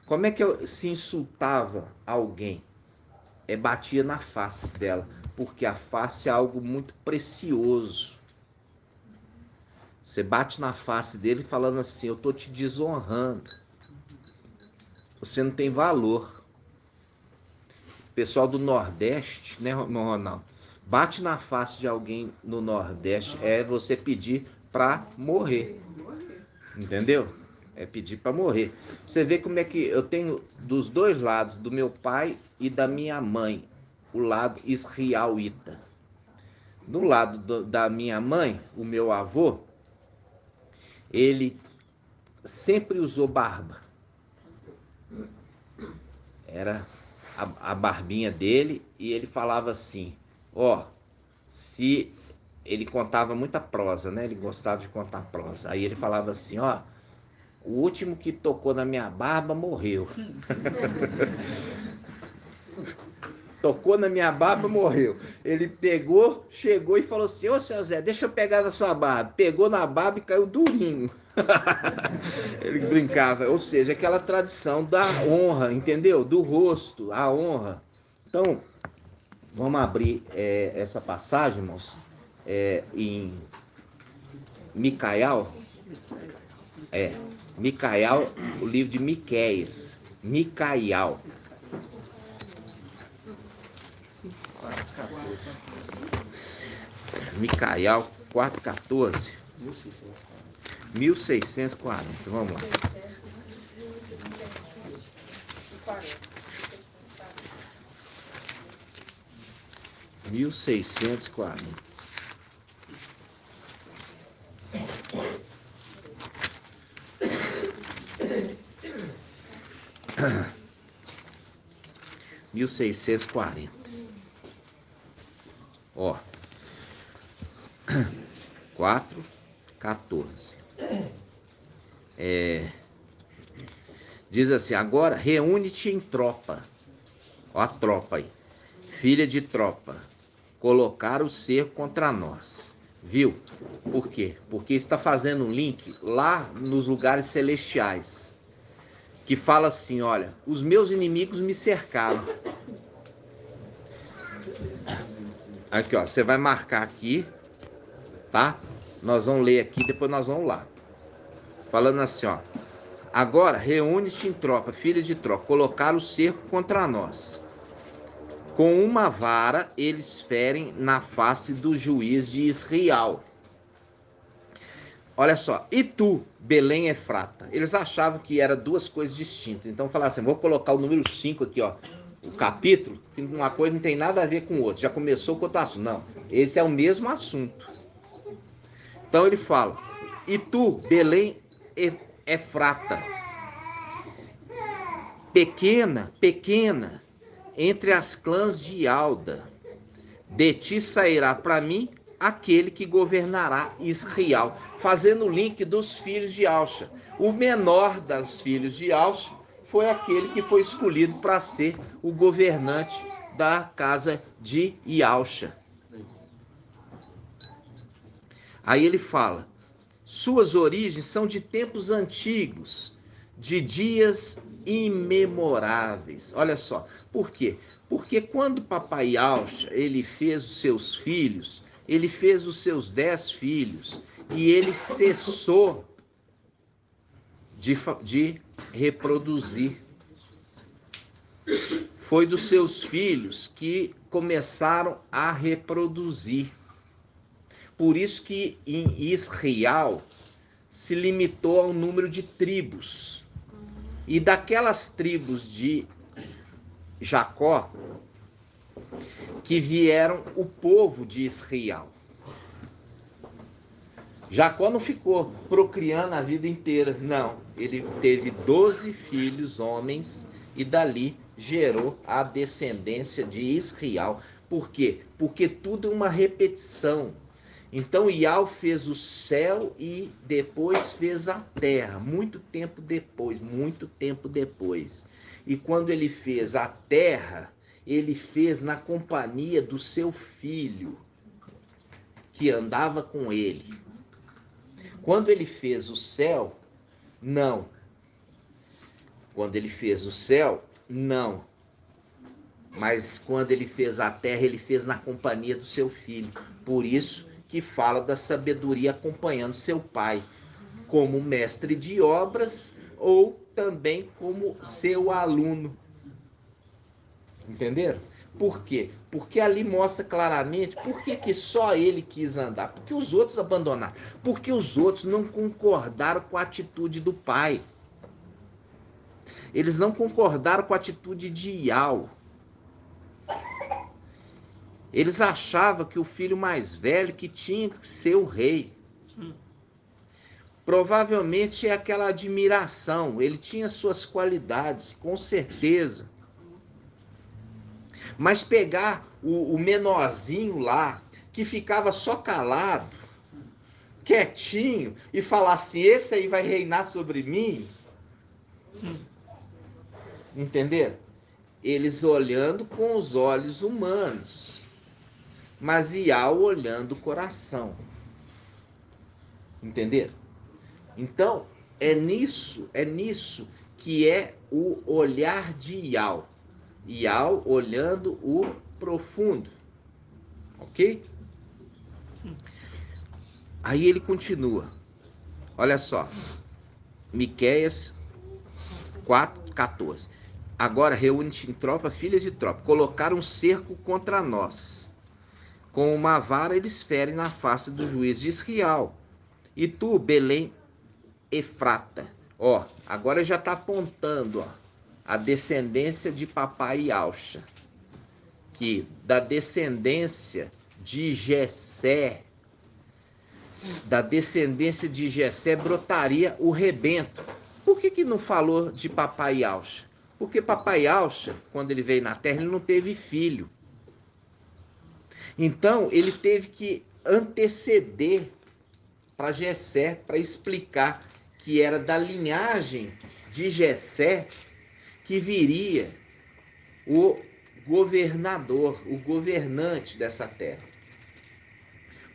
Como é que se insultava alguém? Batia na face dela, porque a face é algo muito precioso. Você bate na face dele falando assim: eu tô te desonrando, você não tem valor. O pessoal do Nordeste, né, meu Ronaldo? Bate na face de alguém no Nordeste é você pedir para morrer, entendeu? É pedir para morrer. Você vê como é que eu tenho dos dois lados, do meu pai e da minha mãe, o lado israelita. Do lado da minha mãe, o meu avô, ele sempre usou barba. Era a barbinha dele, e ele falava assim, ó, se ele contava muita prosa, né? Ele gostava de contar prosa. Aí ele falava assim, ó, o último que tocou na minha barba morreu. Tocou na minha barba, morreu. Ele pegou, chegou e falou assim, ô seu Zé, deixa eu pegar na sua barba. Pegou na barba e caiu durinho. Ele brincava, ou seja, aquela tradição da honra, entendeu? Do rosto, a honra. Então, vamos abrir essa passagem, irmãos, em Micael. Micael, o livro de Miqueias. Micael. Micael 4,14. 1640. Vamos lá. 1640. Ó, 4,14. Diz assim, agora reúne-te em tropa. Ó a tropa aí. Filha de tropa, colocar o cerco contra nós. Viu? Por quê? Porque está fazendo um link lá nos lugares celestiais. Que fala assim, olha, os meus inimigos me cercaram. Aqui, ó, você vai marcar aqui, tá? Nós vamos ler aqui, depois nós vamos lá. Falando assim, ó. Agora, reúne-te em tropa, filha de tropa, colocar o cerco contra nós. Com uma vara, eles ferem na face do juiz de Israel. Olha só, e tu, Belém Efrata? Eles achavam que eram duas coisas distintas. Então, falaram assim, vou colocar o número 5 aqui, ó. O capítulo, que uma coisa não tem nada a ver com o outro. Já começou com outro assunto. Não, esse é o mesmo assunto. Então, ele fala, e tu, Belém Efrata, pequena, pequena, entre as clãs de Alda, de ti sairá para mim aquele que governará Israel. Fazendo o link dos filhos de Alxa. O menor dos filhos de Alxa foi aquele que foi escolhido para ser o governante da casa de Alxa. Aí ele fala, suas origens são de tempos antigos, de dias imemoráveis. Olha só, por quê? Porque quando papai Alxa, ele fez os seus filhos, ele fez os seus 10 filhos, e ele cessou de reproduzir. Foi dos seus filhos que começaram a reproduzir. Por isso que em Israel se limitou ao número de tribos. E daquelas tribos de Jacó, que vieram o povo de Israel. Jacó não ficou procriando a vida inteira, não. Ele teve 12 filhos homens e dali gerou a descendência de Israel. Por quê? Porque tudo é uma repetição. Então Iau fez o céu e depois fez a terra, muito tempo depois. E quando ele fez a terra, ele fez na companhia do seu filho, que andava com ele. Quando ele fez o céu, Não. Quando ele fez o céu, não. Mas quando ele fez a terra, ele fez na companhia do seu filho. Por isso que fala da sabedoria acompanhando seu pai, como mestre de obras ou também como seu aluno. Entenderam? Por quê? Porque ali mostra claramente por que só ele quis andar. Porque os outros abandonaram. Porque os outros não concordaram com a atitude do pai. Eles não concordaram com a atitude de Iau. Eles achavam que o filho mais velho que tinha que ser o rei. Provavelmente é aquela admiração. Ele tinha suas qualidades, com certeza. Mas pegar o menorzinho lá, que ficava só calado, quietinho, e falar assim, esse aí vai reinar sobre mim. Entenderam? Eles olhando com os olhos humanos, mas Iau olhando o coração. Entenderam? Então, é nisso que é o olhar de Iau. Iau olhando o profundo. Ok? Aí ele continua. Olha só. Miqueias 4:14. Agora reúne-te em tropa, filhas de tropa. Colocaram um cerco contra nós. Com uma vara eles ferem na face do juiz de Israel. E tu, Belém, Efrata. Ó, agora já está apontando, ó, a descendência de papai Iauxa. Que da descendência de Jessé, brotaria o rebento. Por que não falou de papai Iauxa? Porque papai Iauxa, quando ele veio na terra, ele não teve filho. Então, ele teve que anteceder para Jessé, para explicar que era da linhagem de Jessé que viria o governador, o governante dessa terra.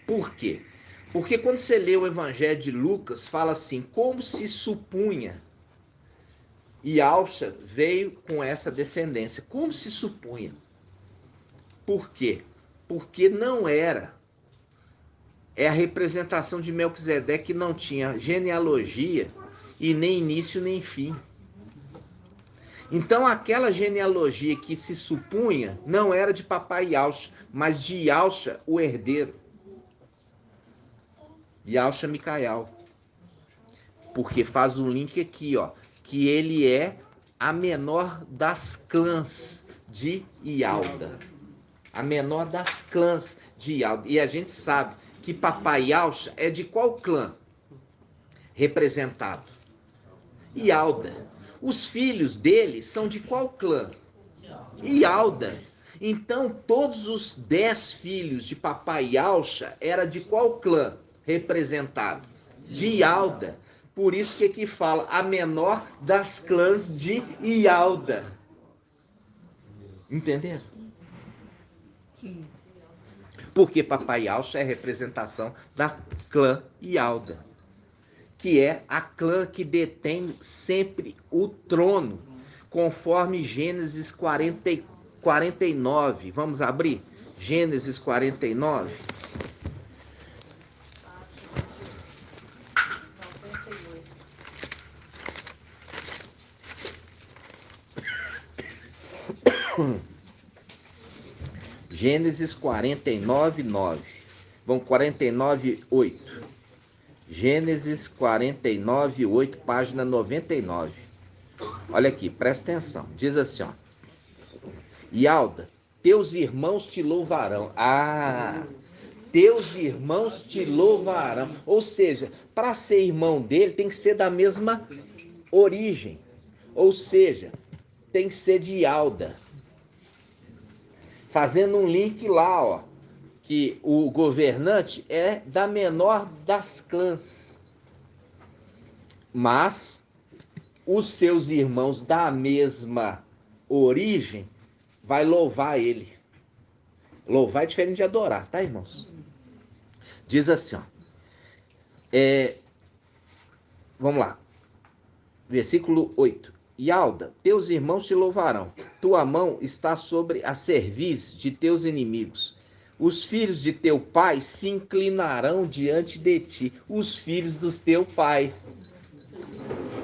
Por quê? Porque quando você lê o Evangelho de Lucas, fala assim, como se supunha, Iauxa veio com essa descendência, como se supunha. Por quê? Porque não era. É a representação de Melquisedeque que não tinha genealogia e nem início nem fim. Então aquela genealogia que se supunha não era de papai Iauxa, mas de Iauxa, o herdeiro. Iauxa Micael. Porque faz um link aqui, ó, que ele é a menor das clãs de Ialda. A menor das clãs de Ialda. E a gente sabe que papai Iauxa é de qual clã representado? Ialda. Os filhos dele são de qual clã? Ialda. Então, todos os 10 filhos de papai Iauxa era de qual clã representado? De Ialda. Por isso que aqui fala a menor das clãs de Ialda. Entenderam? Porque papai Iauxa é a representação da clã Ialda, que é a clã que detém sempre o trono, conforme Gênesis 49. Vamos abrir? Gênesis 49. Gênesis 49, 9. Vamos, 49, 8. Gênesis 49, 8, página 99. Olha aqui, presta atenção. Diz assim, ó. Ialda, teus irmãos te louvarão. Teus irmãos te louvarão. Ou seja, para ser irmão dele, tem que ser da mesma origem. Ou seja, tem que ser de Ialda. Fazendo um link lá, ó, que o governante é da menor das clãs. Mas os seus irmãos da mesma origem vai louvar ele. Louvar é diferente de adorar, tá, irmãos? Diz assim, ó. Vamos lá. Versículo 8. Yalda, teus irmãos te louvarão. Tua mão está sobre a cerviz de teus inimigos. Os filhos de teu pai se inclinarão diante de ti. Os filhos do teu pai,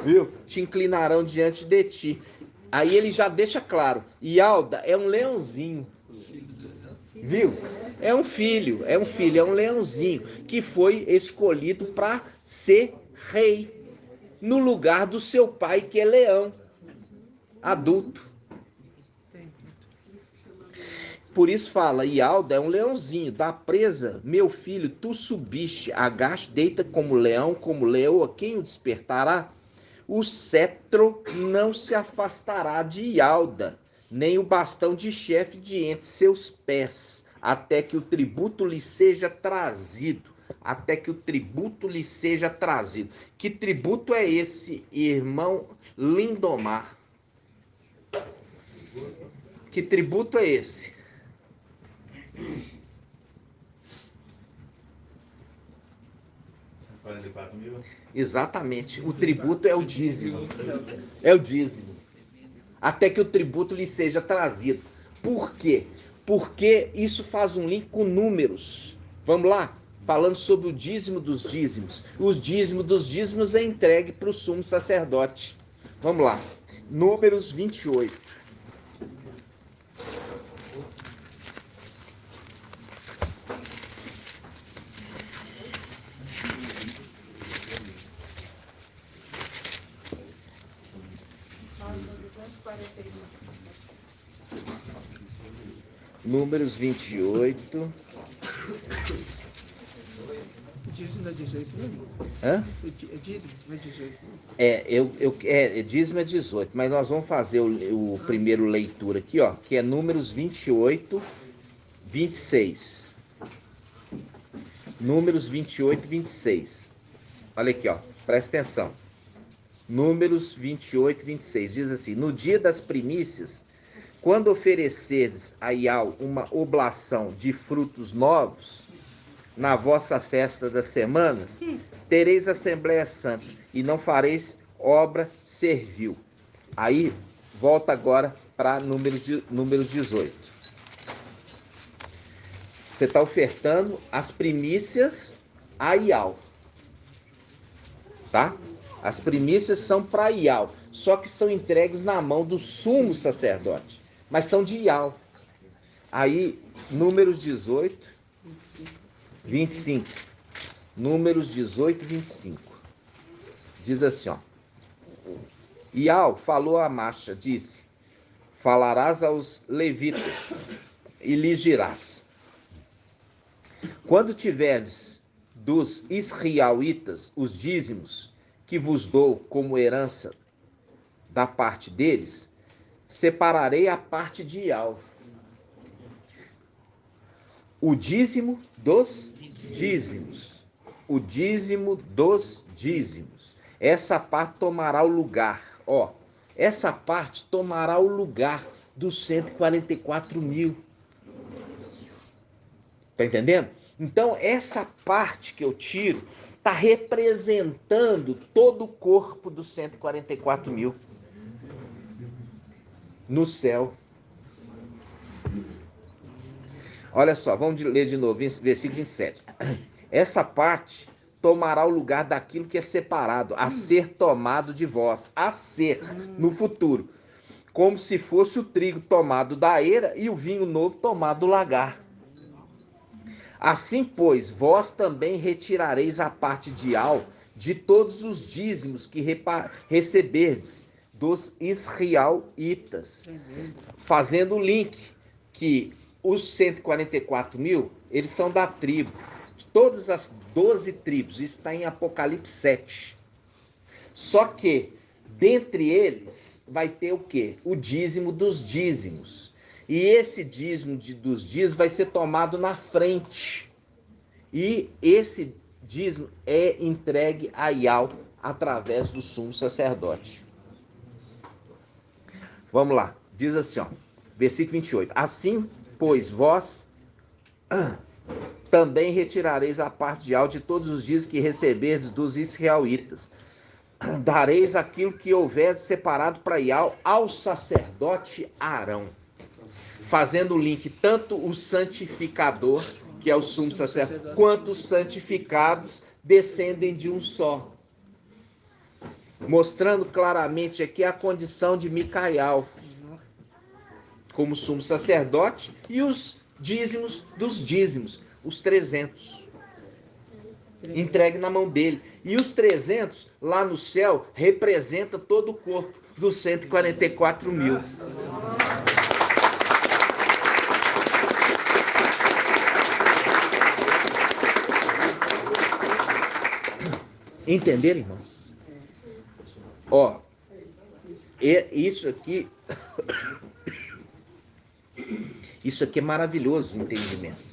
viu? Te inclinarão diante de ti. Aí ele já deixa claro. Yalda é um leãozinho. Viu? É um filho, é um leãozinho que foi escolhido para ser rei no lugar do seu pai, que é leão adulto. Por isso fala, Yalda é um leãozinho, da presa, meu filho, tu subiste, agacha, deita como leão, como leoa, quem o despertará? O cetro não se afastará de Yalda, nem o bastão de chefe de entre seus pés, até que o tributo lhe seja trazido. Até que o tributo lhe seja trazido. Que tributo é esse, irmão Lindomar? Que tributo é esse? Exatamente. O tributo é o dízimo. É o dízimo. Até que o tributo lhe seja trazido. Por quê? Porque isso faz um link com números. Vamos lá? Falando sobre o dízimo dos dízimos. O dízimo dos dízimos é entregue para o sumo sacerdote. Vamos lá. Números 28. Números 28. O dízimo é 18, né? Hã? O dízimo é 18. Dízimo é 18, mas nós vamos fazer o primeiro leitura aqui, ó, que é Números 28, 26. Números 28, 26. Olha aqui, ó, presta atenção. Números 28, 26. Diz assim: no dia das primícias, quando oferecerdes a Ial uma oblação de frutos novos, na vossa festa das semanas, tereis Assembleia Santa, e não fareis obra servil. Aí, volta agora para números 18. Você está ofertando as primícias a Ial. Tá? As primícias são para Ial, só que são entregues na mão do sumo sacerdote, mas são de Ial. Aí, números 18, 25. Números 18, 25. Diz assim, ó. Ial falou a Macha, disse: falarás aos levitas e lhes dirás: quando tiverdes dos israelitas os dízimos que vos dou como herança da parte deles, separarei a parte de Ial. O dízimo dos dízimos. O dízimo dos dízimos. Essa parte tomará o lugar. Ó, essa parte tomará o lugar dos 144 mil. Tá entendendo? Então, essa parte que eu tiro está representando todo o corpo dos 144 mil no céu. Olha só, vamos ler de novo, versículo 27. Essa parte tomará o lugar daquilo que é separado, a ser tomado de vós, a ser, no futuro, como se fosse o trigo tomado da eira e o vinho novo tomado do lagar. Assim, pois, vós também retirareis a parte de Ial de todos os dízimos que receberdes dos israelitas, fazendo o link que os 144 mil, eles são da tribo, de todas as 12 tribos, isso está em Apocalipse 7. Só que, dentre eles, vai ter o quê? O dízimo dos dízimos. E esse dízimo dos dízimos vai ser tomado na frente. E esse dízimo é entregue a Ial através do sumo sacerdote. Vamos lá, diz assim, ó, versículo 28. Assim, pois, vós também retirareis a parte de Ial de todos os dias que receberdes dos israelitas, dareis aquilo que houver separado para Iau ao sacerdote Arão. Fazendo o link, tanto o santificador, que é o sumo sacerdote, quanto os santificados descendem de um só. Mostrando claramente aqui a condição de Micael como sumo sacerdote e os dízimos dos dízimos, os 300. Entregue na mão dele. E os 300 lá no céu representa todo o corpo dos 144 mil. Entenderam, irmãos? Ó, isso aqui é maravilhoso o entendimento.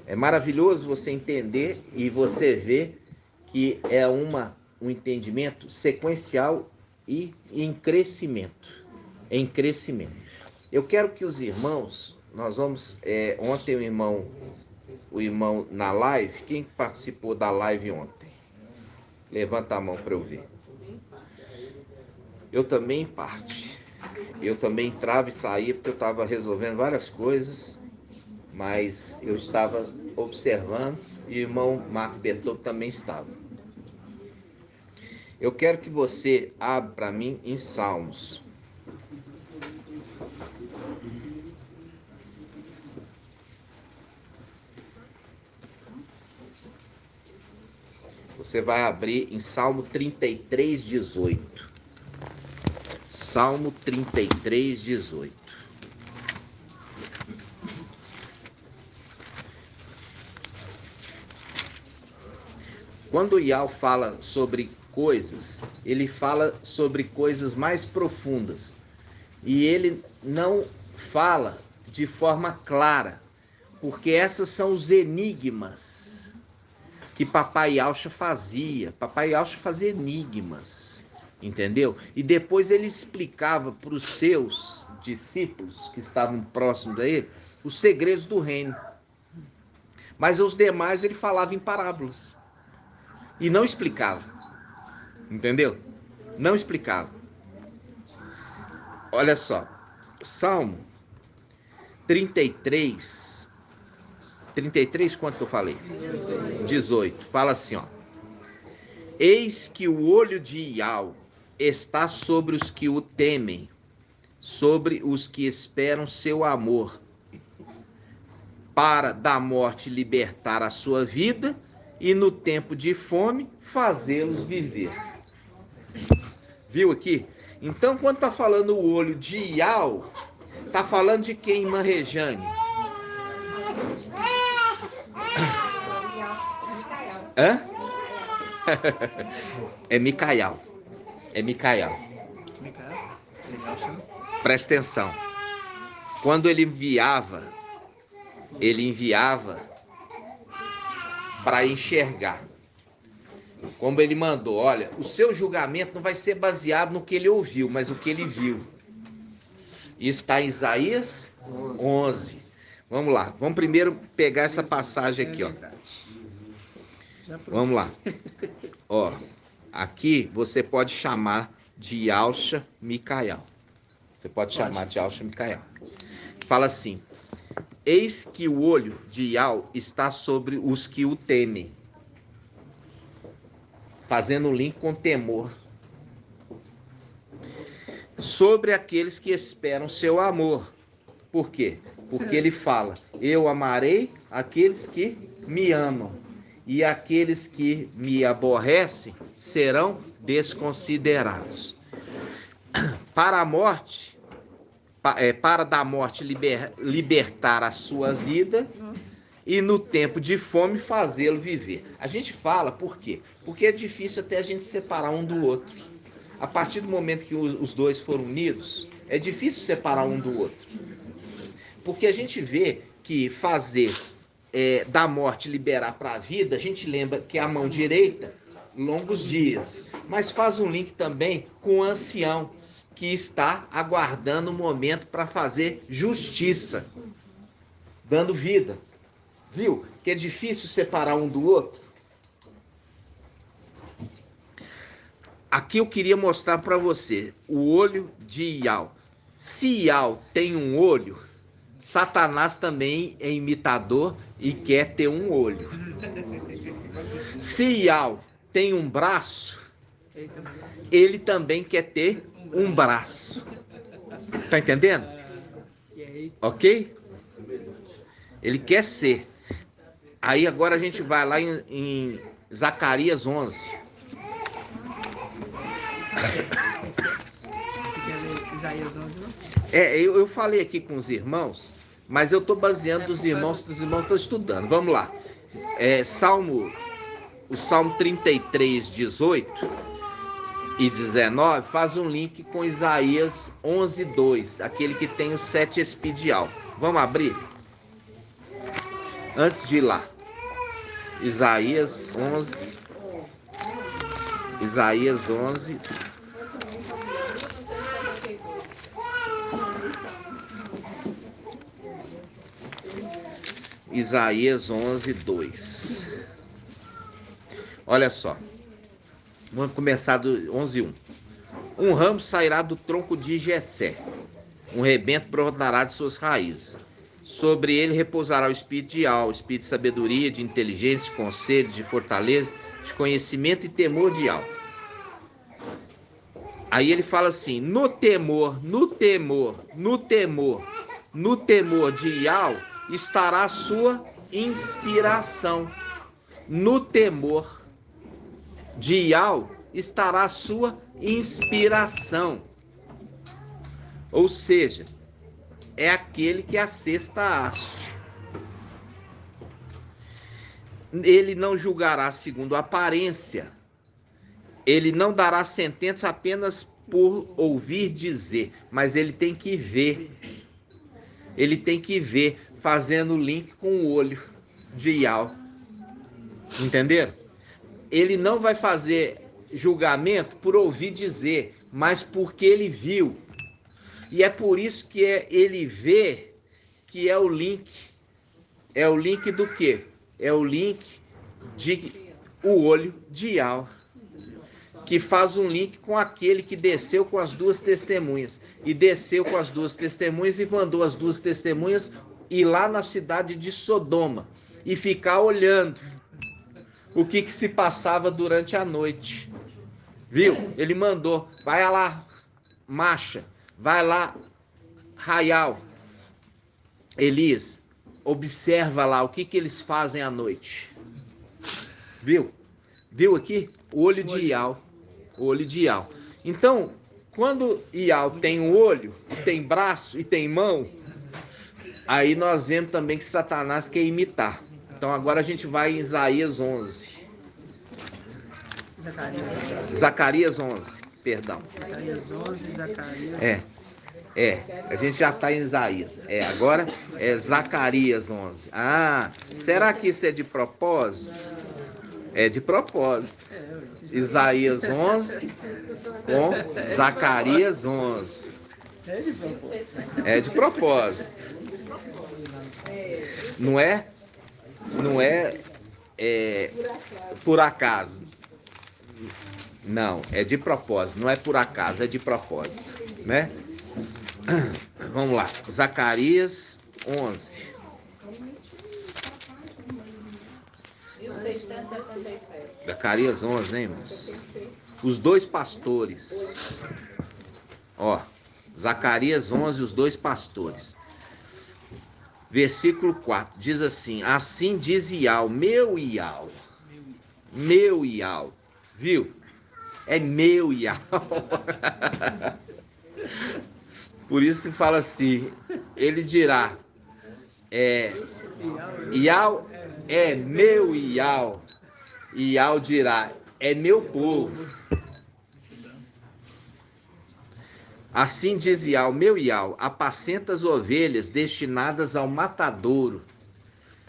É maravilhoso você entender e você ver que é um entendimento sequencial e em crescimento. Em crescimento. Eu quero que os irmãos, nós vamos, ontem o irmão na live, quem participou da live ontem? Levanta a mão para eu ver. Eu também, em parte. Eu também entrava e saía porque eu estava resolvendo várias coisas, mas eu estava observando e o irmão Marco Bertoldo também estava. Eu quero que você abra para mim em Salmos. Você vai abrir em Salmo 33, 18. Salmo 33, 18. Quando o Iau fala sobre coisas, ele fala sobre coisas mais profundas. E ele não fala de forma clara, porque essas são os enigmas que Papai Yaucha fazia. Papai Yaucha fazia enigmas, entendeu? E depois ele explicava para os seus discípulos que estavam próximos a ele os segredos do reino. Mas os demais ele falava em parábolas e não explicava, entendeu? Não explicava. Olha só, Salmo 33, quanto que eu falei? 18, fala assim, ó. Eis que o olho de Iau está sobre os que o temem, sobre os que esperam seu amor, para da morte libertar a sua vida e no tempo de fome fazê-los viver. Viu aqui? Então, quando está falando o olho de Iau, está falando de quem, irmã Rejane? Hã? É Micael. É Micael. Presta atenção. Quando ele enviava para enxergar. Como ele mandou, olha, o seu julgamento não vai ser baseado no que ele ouviu, mas o que ele viu. Isso está em Isaías 11. Vamos lá, vamos primeiro pegar essa passagem aqui, ó. Vamos lá. Ó, aqui você pode chamar de Yaucha Micael. Você pode chamar de Yaucha Micael. Fala assim: eis que o olho de Iau está sobre os que o temem. Fazendo um link com temor. Sobre aqueles que esperam seu amor. Por quê? Porque ele fala: eu amarei aqueles que me amam, e aqueles que me aborrecem serão desconsiderados. Para a morte, para da morte libertar a sua vida e no tempo de fome fazê-lo viver. A gente fala por quê? Porque é difícil até a gente separar um do outro. A partir do momento que os dois foram unidos, é difícil separar um do outro. Porque a gente vê que fazer da morte liberar para a vida, a gente lembra que a mão direita, longos dias. Mas faz um link também com o ancião, que está aguardando o momento para fazer justiça, dando vida. Viu? Que é difícil separar um do outro. aqui eu queria mostrar para você o olho de Ial. Se Ial tem um olho, Satanás também é imitador e quer ter um olho. Se Ial tem um braço, ele também quer ter um braço. Tá entendendo? Ok? Ele quer ser. Aí agora a gente vai lá em Zacarias 11. Isaías 11, não? Eu falei aqui com os irmãos, mas eu estou baseando dos irmãos estão estudando. Vamos lá. O Salmo 33, 18 e 19 faz um link com Isaías 11, 2, aquele que tem o 7 espidial. Vamos abrir? Antes de ir lá. Isaías 11. Isaías 11. Isaías 11, 2. Olha só. Vamos começar do 11, 1. Um ramo sairá do tronco de Jessé. Um rebento brotará de suas raízes. Sobre ele repousará o espírito de Ial, o espírito de sabedoria, de inteligência, de conselho, de fortaleza, de conhecimento e temor de Ial. Aí ele fala assim: no temor de Ial estará a sua inspiração. No temor de Ial estará a sua inspiração. Ou seja, é aquele que é a sexta haste. Ele não julgará segundo a aparência. Ele não dará sentença apenas por ouvir dizer, mas ele tem que ver. Ele tem que ver, fazendo link com o olho de Ial. Entenderam? Ele não vai fazer julgamento por ouvir dizer, mas porque ele viu. E é por isso que ele vê que é o link. É o link do quê? É o link de o olho de Ial, que faz um link com aquele que desceu com as duas testemunhas. E desceu com as duas testemunhas e mandou as duas testemunhas ir lá na cidade de Sodoma e ficar olhando o que se passava durante a noite. Viu? Ele mandou: vai lá, Macha, vai lá, Raial, Elias, observa lá o que eles fazem à noite. Viu? Viu aqui? O olho de Ial. O olho de Ial. Então, quando Ial tem um olho, tem braço e tem mão, aí nós vemos também que Satanás quer imitar. Então agora a gente vai em Isaías 11. Zacarias 11, perdão. Isaías 11, Zacarias. A gente já está em Isaías. Agora é Zacarias 11. Será que isso é de propósito? É de propósito. Isaías 11 com Zacarias 11. É de propósito. Não é por acaso. Não, é de propósito. Não é por acaso, é de propósito, né? Vamos lá. Zacarias 11. 1677. Zacarias 11, né, irmãos? Os dois pastores. Zacarias 11, os dois pastores. Versículo 4, diz assim: assim diz Ial, meu Ial. Viu? É meu Ial. Por isso se fala assim, ele dirá, Ial é meu Ial. Ial dirá, é meu povo. Assim diz Ial, meu Ial, apacenta as ovelhas destinadas ao matadouro,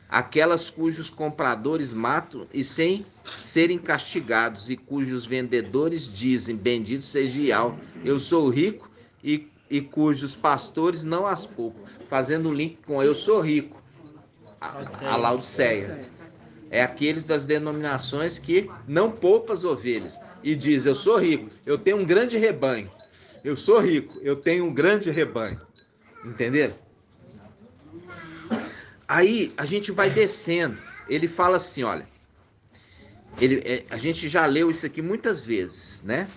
aquelas cujos compradores matam e sem serem castigados, e cujos vendedores dizem, bendito seja Ial, eu sou rico, e cujos pastores não as poupam, fazendo link com eu sou rico, a Laodiceia. É aqueles das denominações que não poupam as ovelhas e diz: eu sou rico, eu tenho um grande rebanho. Eu sou rico, eu tenho um grande rebanho. Entenderam? Aí a gente vai descendo. Ele fala assim, olha. A gente já leu isso aqui muitas vezes, né?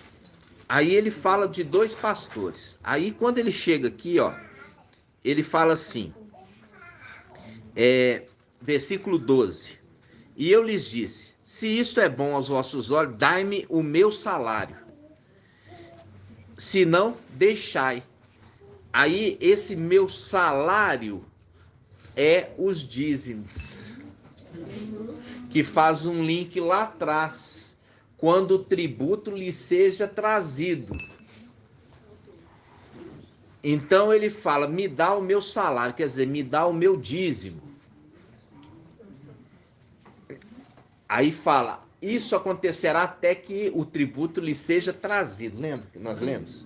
Aí ele fala de 2 pastores. Aí quando ele chega aqui, ó, ele fala assim, versículo 12. E eu lhes disse: se isto é bom aos vossos olhos, dai-me o meu salário. Se não, deixai. Aí esse meu salário é os dízimos, que faz um link lá atrás, quando o tributo lhe seja trazido. Então ele fala: me dá o meu salário, quer dizer, me dá o meu dízimo. Aí fala: isso acontecerá até que o tributo lhe seja trazido. Lembra que nós lemos?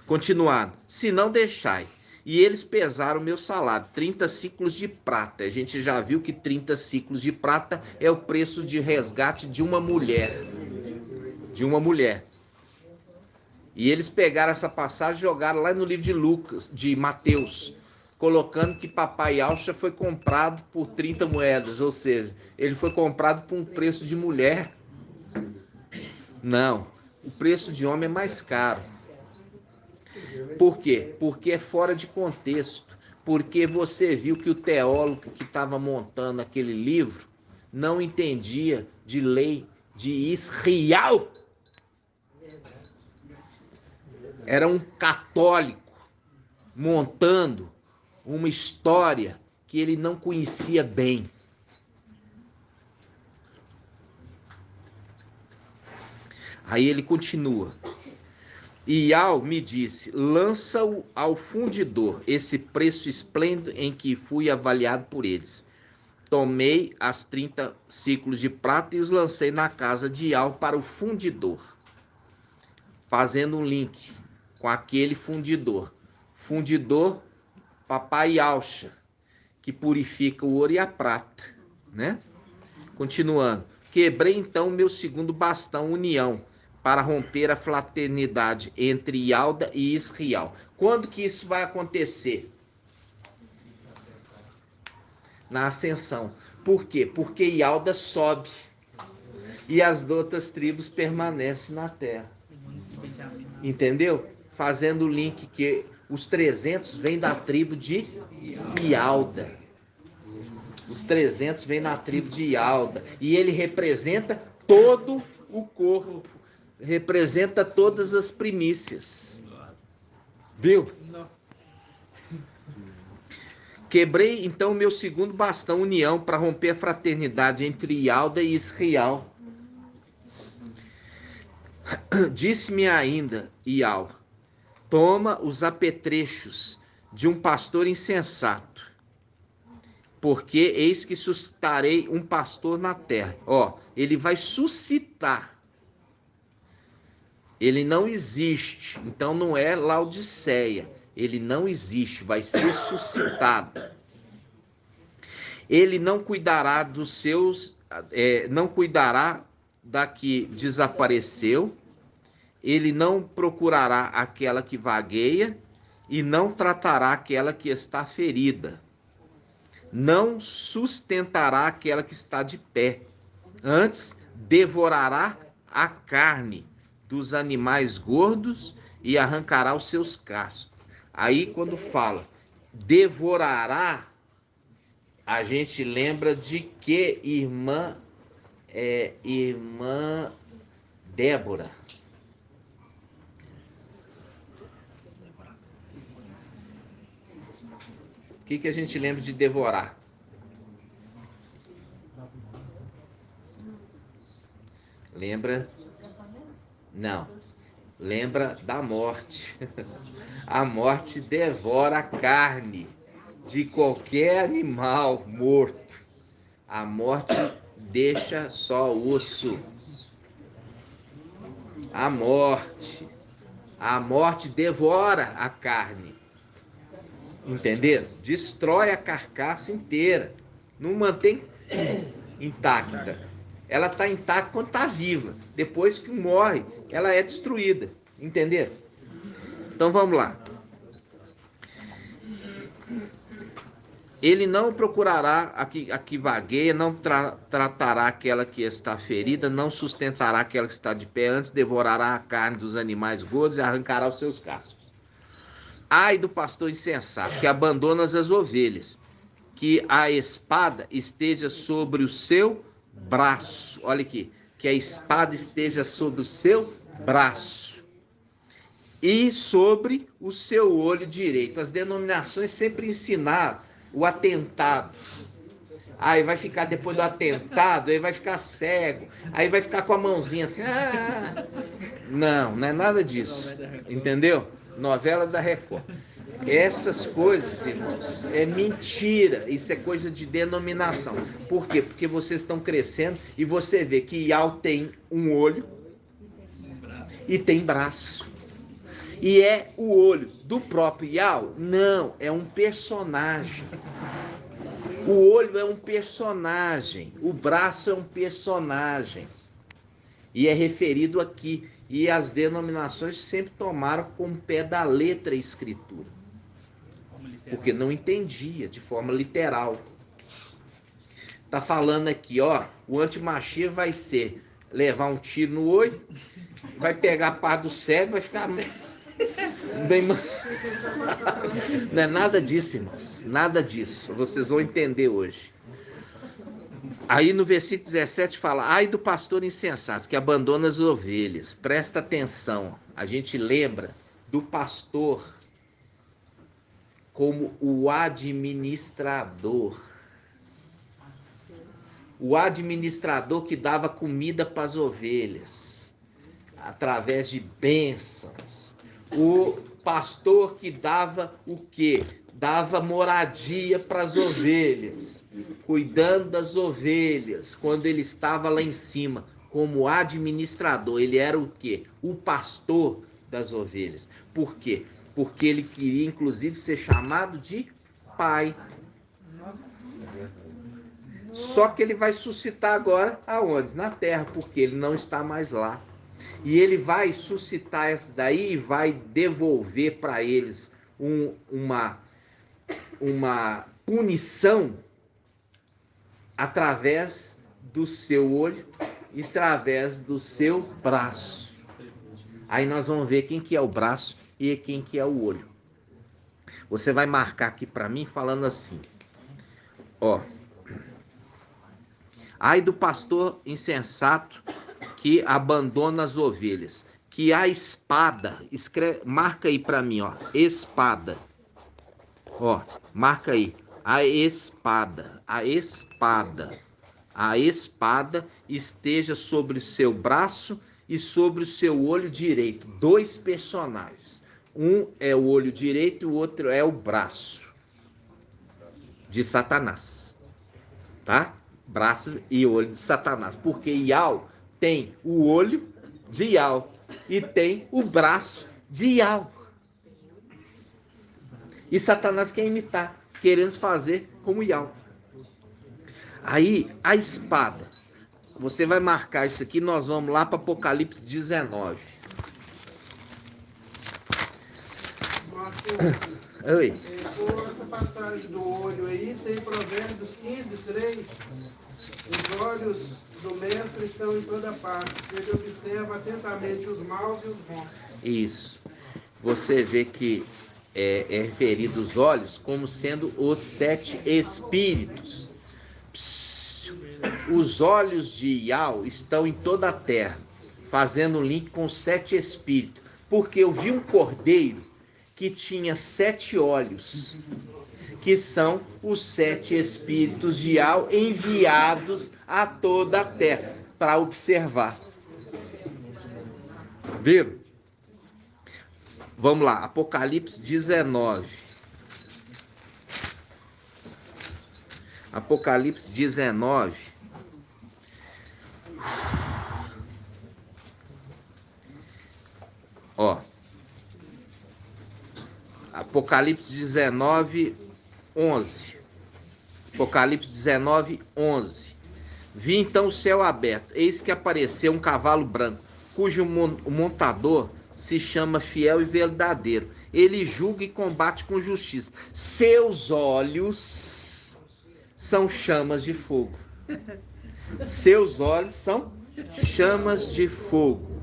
Continuando: se não, deixai. E eles pesaram o meu salário, 30 ciclos de prata. A gente já viu que 30 ciclos de prata é o preço de resgate de uma mulher. De uma mulher. E eles pegaram essa passagem e jogaram lá no livro de Lucas, de Mateus, colocando que Papai Alcha foi comprado por 30 moedas, ou seja, ele foi comprado por um preço de mulher. Não, o preço de homem é mais caro. Por quê? Porque é fora de contexto. Porque você viu que o teólogo que estava montando aquele livro não entendia de lei de Israel. Era um católico montando uma história que ele não conhecia bem. Aí ele continua. E Ial me disse: lança-o ao fundidor, esse preço esplêndido em que fui avaliado por eles. Tomei as 30 ciclos de prata e os lancei na casa de Ial para o fundidor, fazendo um link com aquele fundidor. Fundidor, Papai Alcha, que purifica o ouro e a prata, né? Continuando. Quebrei então meu segundo bastão, união, para romper a fraternidade entre Ialda e Israel. Quando que isso vai acontecer? Na ascensão. Por quê? Porque Ialda sobe e as outras tribos permanecem na terra. Entendeu? Fazendo o link que os 300 vêm da tribo de Ialda. Os 300 vêm da tribo de Ialda. E ele representa todo o corpo. Representa todas as primícias. Viu? Quebrei então meu segundo bastão, união, para romper a fraternidade entre Ialda e Israel. Disse-me ainda Ial: toma os apetrechos de um pastor insensato, porque eis que suscitarei um pastor na terra. Ó, ele vai suscitar. Ele não existe, então não é Laodiceia. Ele não existe, vai ser suscitado. Ele não cuidará dos seus, não cuidará da que desapareceu. Ele não procurará aquela que vagueia e não tratará aquela que está ferida. Não sustentará aquela que está de pé. Antes, devorará a carne dos animais gordos e arrancará os seus cascos. Aí, quando fala devorará, a gente lembra de que irmã Débora. O que a gente lembra de devorar? Lembra? Não. Lembra da morte. A morte devora a carne de qualquer animal morto. A morte deixa só osso. A morte devora a carne. Entenderam? Destrói a carcaça inteira. Não mantém intacta. Ela está intacta quando está viva. Depois que morre, ela é destruída. Entenderam? Então vamos lá. Ele não procurará a que vagueia, não tratará aquela que está ferida, não sustentará aquela que está de pé, antes devorará a carne dos animais gordos e arrancará os seus cascos. Ai do pastor insensato, que abandona as ovelhas, que a espada esteja sobre o seu braço. Olha aqui, que a espada esteja sobre o seu braço e sobre o seu olho direito. As denominações sempre ensinaram o atentado. Aí vai ficar depois do atentado, aí vai ficar cego, aí vai ficar com a mãozinha assim. Não, não é nada disso. Entendeu? Novela da Record. Essas coisas, irmãos, é mentira. Isso é coisa de denominação. Por quê? Porque vocês estão crescendo e você vê que Iau tem um olho e tem braço. E é o olho do próprio Iau? Não, é um personagem. O olho é um personagem. O braço é um personagem. E é referido aqui. E as denominações sempre tomaram como pé da letra a escritura. Porque não entendia de forma literal. Tá falando aqui, ó. O antimachia vai ser levar um tiro no olho, vai pegar a pá do cego, vai ficar... Bem... Não é nada disso, irmãos. Nada disso. Vocês vão entender hoje. Aí no versículo 17 fala: ai do pastor insensato que abandona as ovelhas. Presta atenção. A gente lembra do pastor como o administrador. O administrador que dava comida para as ovelhas através de bênçãos. O pastor que dava o quê? Dava moradia para as ovelhas, cuidando das ovelhas, quando ele estava lá em cima, como administrador. Ele era o quê? O pastor das ovelhas. Por quê? Porque ele queria, inclusive, ser chamado de pai. Só que ele vai suscitar agora aonde? Na terra, porque ele não está mais lá. E ele vai suscitar essa daí e vai devolver para eles uma punição através do seu olho e através do seu braço. Aí nós vamos ver quem que é o braço e quem que é o olho. Você vai marcar aqui para mim falando assim, ó: ai do pastor insensato que abandona as ovelhas, que a espada, marca aí para mim, ó, espada, ó, marca aí, a espada esteja sobre o seu braço e sobre o seu olho direito. Dois personagens, um é o olho direito e o outro é o braço de Satanás, tá? Braço e olho de Satanás, porque Iau tem o olho de Iau e tem o braço de Iau. E Satanás quer imitar, querendo fazer como Iau. Aí, a espada. Você vai marcar isso aqui, nós vamos lá para Apocalipse 19. Oi. Essa passagem do olho aí tem Provérbios 15:3. Os olhos do mestre estão em toda parte. Ele observa atentamente os maus e os bons. Isso. Você vê que é referido os olhos como sendo os 7 espíritos. Os olhos de Iau estão em toda a terra, fazendo um link com os 7 espíritos. Porque eu vi um cordeiro que tinha 7 olhos, que são os 7 espíritos de Iau enviados a toda a terra para observar. Viram? Vamos lá, Apocalipse 19. Apocalipse 19. Ó. Apocalipse 19, 11. Apocalipse 19, 11. Vi então o céu aberto, eis que apareceu um cavalo branco, cujo montador se chama Fiel e Verdadeiro. Ele julga e combate com justiça. Seus olhos são chamas de fogo. Seus olhos são chamas de fogo.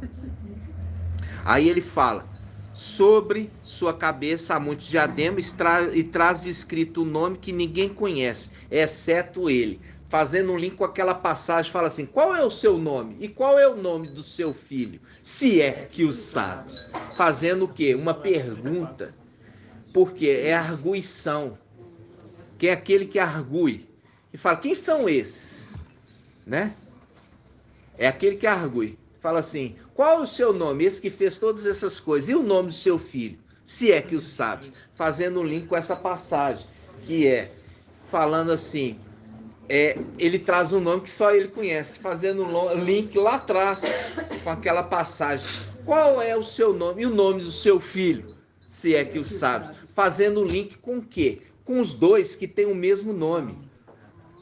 Aí ele fala: sobre sua cabeça há muitos diademas e traz escrito o nome que ninguém conhece, exceto ele. Fazendo um link com aquela passagem, fala assim: qual é o seu nome? E qual é o nome do seu filho? Se é que o sabes. Fazendo o quê? Uma pergunta. Porque é arguição. Quem é aquele que argue? E fala: quem são esses? Né? É aquele que argue. Fala assim: qual é o seu nome? Esse que fez todas essas coisas. E o nome do seu filho? Se é que o sabe. Fazendo um link com essa passagem. Que é falando assim: ele traz um nome que só ele conhece. Fazendo um link lá atrás com aquela passagem. Qual é o seu nome? E o nome do seu filho? Se é que o sabe. Fazendo um link com o quê? Com os dois que têm o mesmo nome.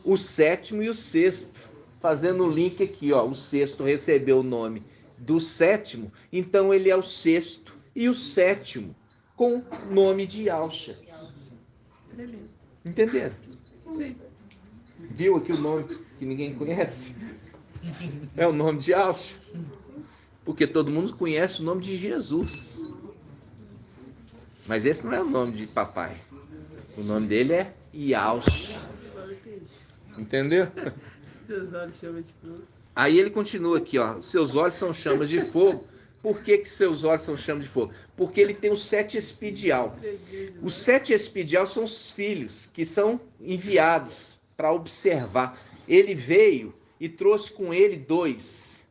O sétimo e o sexto. Fazendo o link aqui, ó, o sexto recebeu o nome do sétimo, então ele é o sexto e o sétimo com o nome de Yahshua. Entenderam? Sim. Viu aqui o nome que ninguém conhece? É o nome de Yahshua. Porque todo mundo conhece o nome de Jesus. Mas esse não é o nome de papai. O nome dele é Yahshua. Entendeu? Seus olhos chamam de fogo. Aí ele continua aqui, ó. Seus olhos são chamas de fogo. Por que seus olhos são chamas de fogo? Porque ele tem o 7 espidial. Os 7 espidial são os filhos que são enviados para observar. Ele veio e trouxe com ele 2,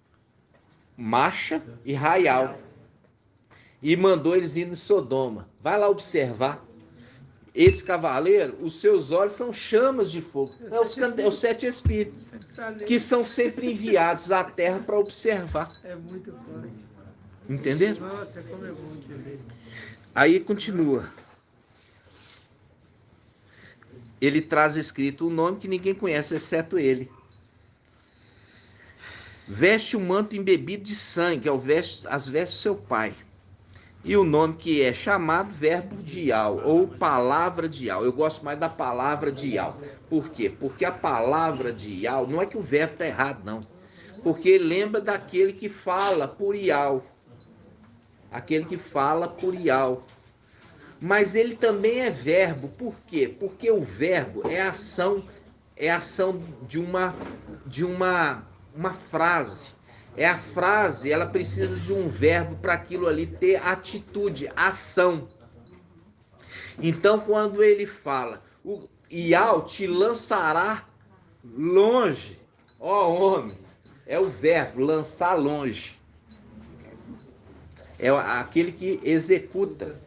Macha e Raial. E mandou eles ir em Sodoma. Vai lá observar. Esse cavaleiro, os seus olhos são chamas de fogo. É os 7 espíritos que são sempre enviados à terra para observar. É muito forte. Entenderam? Nossa, como é bom entender. Aí continua. Ele traz escrito um nome que ninguém conhece, exceto ele. Veste o manto embebido de sangue, as vestes do seu pai. E o nome que é chamado verbo de Yahweh, ou palavra de Yahweh. Eu gosto mais da palavra de Yahweh. Por quê? Porque a palavra de Yahweh, não é que o verbo está errado, não. Porque lembra daquele que fala por Yahweh. Aquele que fala por Yahweh. Mas ele também é verbo. Por quê? Porque o verbo é ação de uma frase. É a frase, ela precisa de um verbo para aquilo ali ter atitude, ação. Então, quando ele fala, o Yahweh te lançará longe, ó homem, é o verbo, lançar longe. É aquele que executa,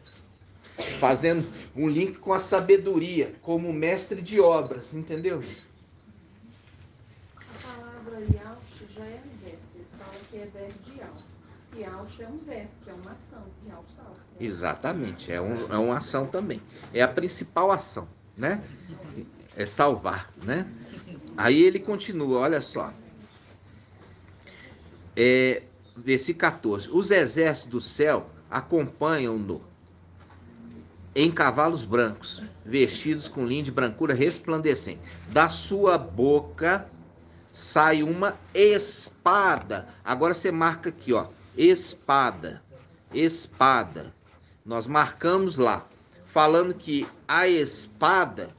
fazendo um link com a sabedoria, como mestre de obras, entendeu? A palavra Yahshua já é um verbo. Ele fala que é verbo de Yahshua. Yahshua é um verbo, que é uma ação. Yahshua. Exatamente, é uma ação também. É a principal ação, né? É salvar, né? Aí ele continua, olha só. Versículo 14. Os exércitos do céu acompanham-no em cavalos brancos, vestidos com linho de brancura resplandecente. Da sua boca sai uma espada. Agora você marca aqui, ó. Espada. Espada. Nós marcamos lá. Falando que a espada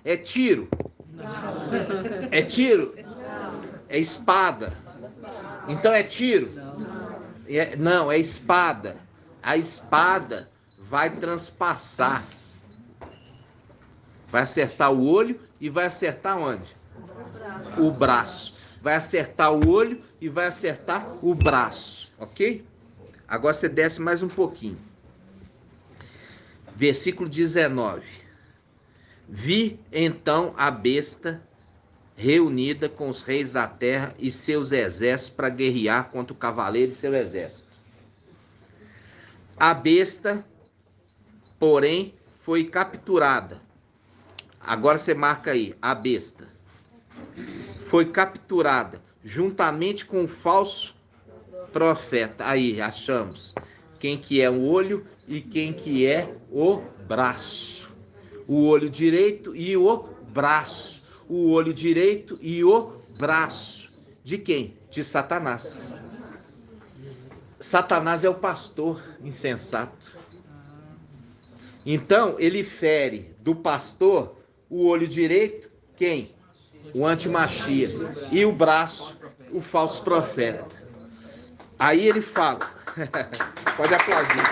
é tiro. Não. É tiro? Não. É espada. Então é tiro? Não, é espada. A espada vai transpassar. Vai acertar o olho e vai acertar onde? O braço. Vai acertar o olho e vai acertar o braço. Ok? Agora você desce mais um pouquinho. Versículo 19. Vi então a besta reunida com os reis da terra e seus exércitos para guerrear contra o cavaleiro e seu exército. A besta, porém, foi capturada. Agora você marca aí, a besta. foi capturada juntamente com o falso profeta. Aí achamos quem que é o olho e quem que é o braço. O olho direito e o braço. O olho direito e o braço. De quem? De Satanás. Satanás é o pastor insensato. Então, ele fere do pastor o olho direito, quem? O antimachia. E o braço, o falso profeta. Aí ele fala, pode aplaudir.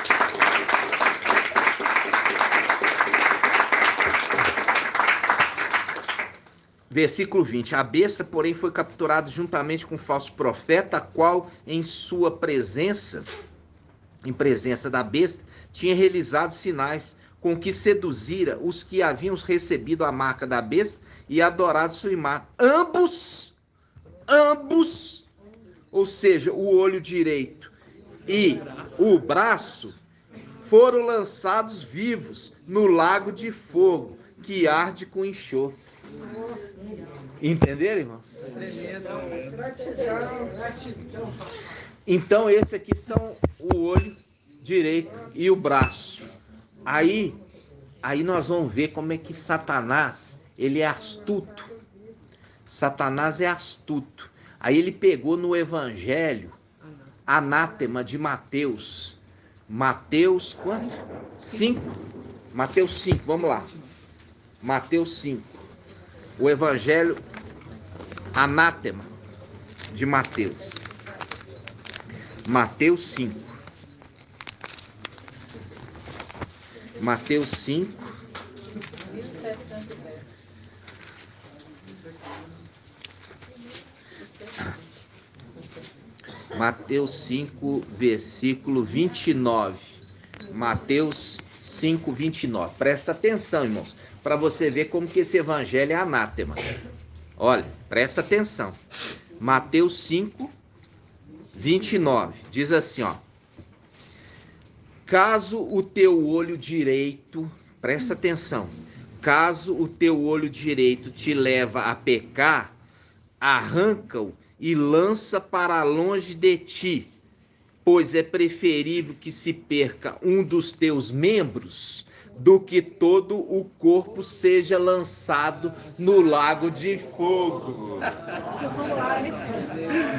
Versículo 20. A besta, porém, foi capturada juntamente com o falso profeta, a qual, em sua presença, em presença da besta, tinha realizado sinais com que seduzira os que haviam recebido a marca da besta e adorado sua imagem. Ambos, ou seja, o olho direito e o braço, foram lançados vivos no lago de fogo, que arde com enxofre. Entenderam, irmãos? Então, esse aqui são o olho direito e o braço. Aí nós vamos ver como é que Satanás, ele é astuto. Satanás é astuto. Aí ele pegou no evangelho anátema de Mateus. Mateus quanto? 5. Mateus 5, vamos lá. Mateus 5. O evangelho anátema de Mateus. Mateus 5. Mateus 5. Mateus 5, versículo 29. Mateus 5, 29. Presta atenção, irmãos, para você ver como que esse evangelho é anátema. Olha, presta atenção. Mateus 5, 29. Diz assim, ó. Caso o teu olho direito, presta atenção, caso o teu olho direito te leva a pecar, arranca-o e lança para longe de ti, pois é preferível que se perca um dos teus membros do que todo o corpo seja lançado no lago de fogo.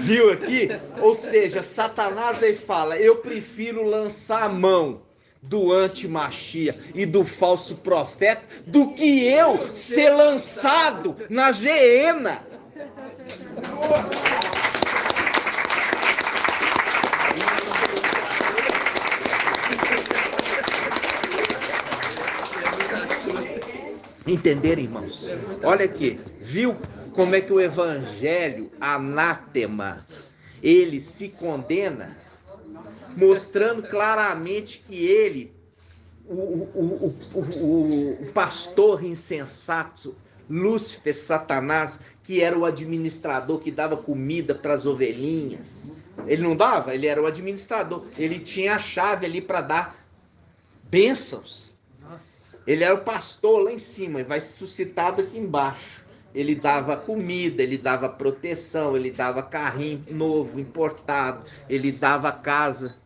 Viu aqui? Ou seja, Satanás aí fala, eu prefiro lançar a mão do antimachia e do falso profeta do que eu ser lançado na geena. Entenderam, irmãos? Olha aqui, viu como é que o evangelho anátema, ele se condena, mostrando claramente que ele, o pastor insensato, Lúcifer, Satanás, que era o administrador que dava comida para as ovelhinhas, ele não dava? Ele era o administrador, ele tinha a chave ali para dar bênçãos. Ele era o pastor lá em cima, e vai suscitado aqui embaixo. Ele dava comida, ele dava proteção, ele dava carrinho novo, importado, ele dava casa.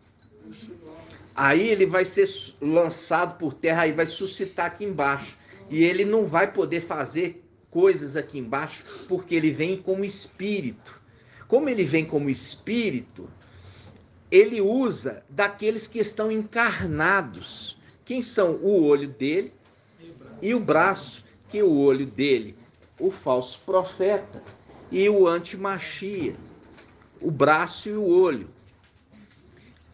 Aí ele vai ser lançado por terra, aí vai suscitar aqui embaixo. E ele não vai poder fazer coisas aqui embaixo, porque ele vem como espírito. Como ele vem como espírito, ele usa daqueles que estão encarnados. Quem são? O olho dele e o braço, que o olho dele, o falso profeta, e o antimachia, o braço e o olho.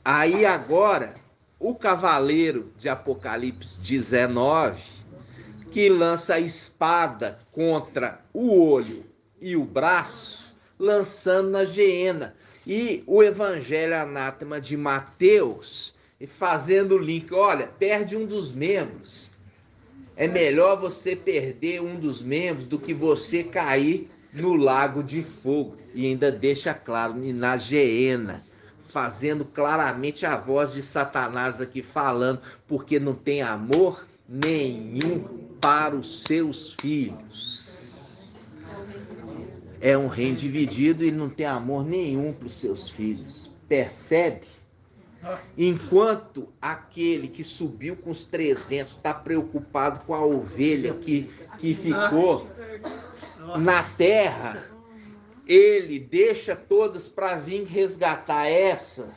Aí agora, o cavaleiro de Apocalipse 19, que lança a espada contra o olho e o braço, lançando na geena. E o evangelho anátema de Mateus, fazendo o link, olha, perde um dos membros. É melhor você perder um dos membros do que você cair no lago de fogo. E ainda deixa claro, na geena, fazendo claramente a voz de Satanás aqui falando, porque não tem amor nenhum para os seus filhos. é um reino dividido e não tem amor nenhum para os seus filhos. Percebe? Enquanto aquele que subiu com os 300 está preocupado com a ovelha que ficou na terra, ele deixa todas para vir resgatar essa.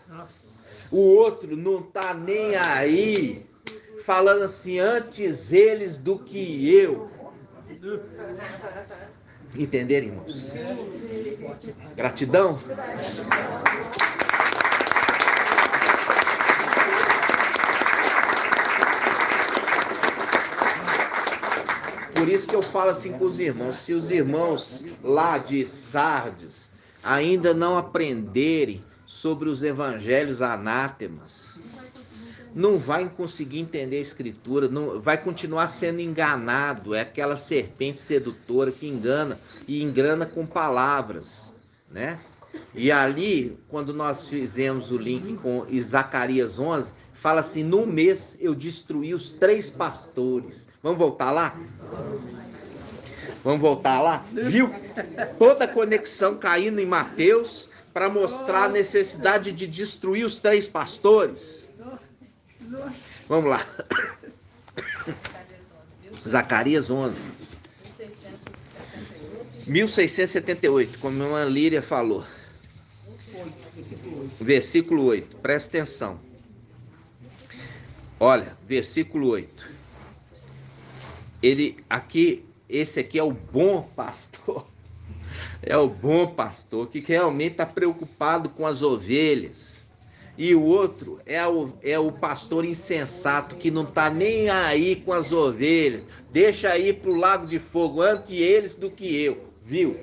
O outro não está nem aí, falando assim, antes eles do que eu. Entenderam, irmãos? Gratidão. Por isso que eu falo assim com os irmãos, se os irmãos lá de Sardes ainda não aprenderem sobre os evangelhos anátemas, não vai conseguir entender a escritura, não, vai continuar sendo enganado, é aquela serpente sedutora que engana e engana com palavras, né? E ali, quando nós fizemos o link com Zacarias 11, fala assim, num mês eu destruí os 3 pastores. Vamos voltar lá? Vamos voltar lá? Viu? Toda a conexão caindo em Mateus para mostrar a necessidade de destruir os 3 pastores. Vamos lá. Zacarias 11. 1678, como a Líria falou. Versículo 8. Presta atenção. Olha, versículo 8. Esse aqui é o bom pastor. É o bom pastor que realmente está preocupado com as ovelhas. E o outro é o pastor insensato que não está nem aí com as ovelhas. Deixa ir para o lago de fogo antes eles do que eu. Viu?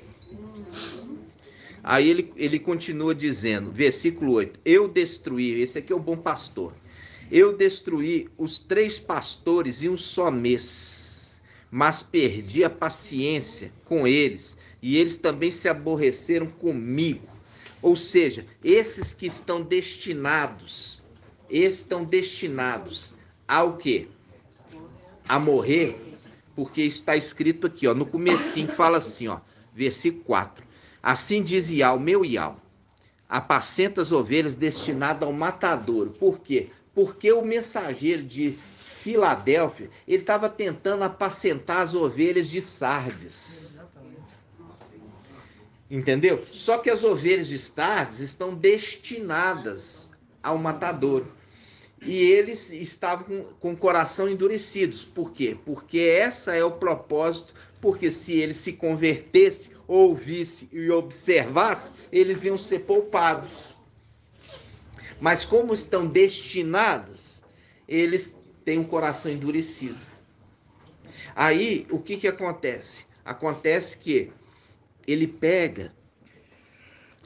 Aí ele continua dizendo, versículo 8. Eu destruí, esse aqui é o bom pastor. Eu destruí os 3 pastores em um só mês, mas perdi a paciência com eles, e eles também se aborreceram comigo. Ou seja, esses que estão destinados ao quê? A morrer, porque está escrito aqui, ó, no comecinho fala assim, ó, versículo 4. Assim diz Iau, meu Iau, apacenta as ovelhas destinadas ao matadouro. Por quê? Porque o mensageiro de Filadélfia, ele estava tentando apacentar as ovelhas de Sardes. Entendeu? Só que as ovelhas de Sardes estão destinadas ao matadouro. E eles estavam com o coração endurecidos. Por quê? Porque esse é o propósito. Porque se eles se convertessem, ouvissem e observassem, eles iam ser poupados. Mas como estão destinados, eles têm um coração endurecido. Aí, o que acontece? Acontece que ele pega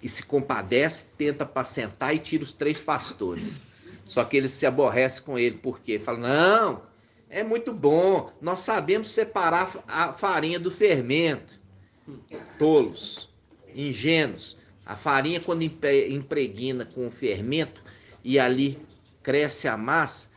e se compadece, tenta apacentar e tira os 3 pastores. Só que eles se aborrecem com ele, porque fala, não, é muito bom, nós sabemos separar a farinha do fermento. Tolos, ingênuos. A farinha, quando impregna com o fermento e ali cresce a massa,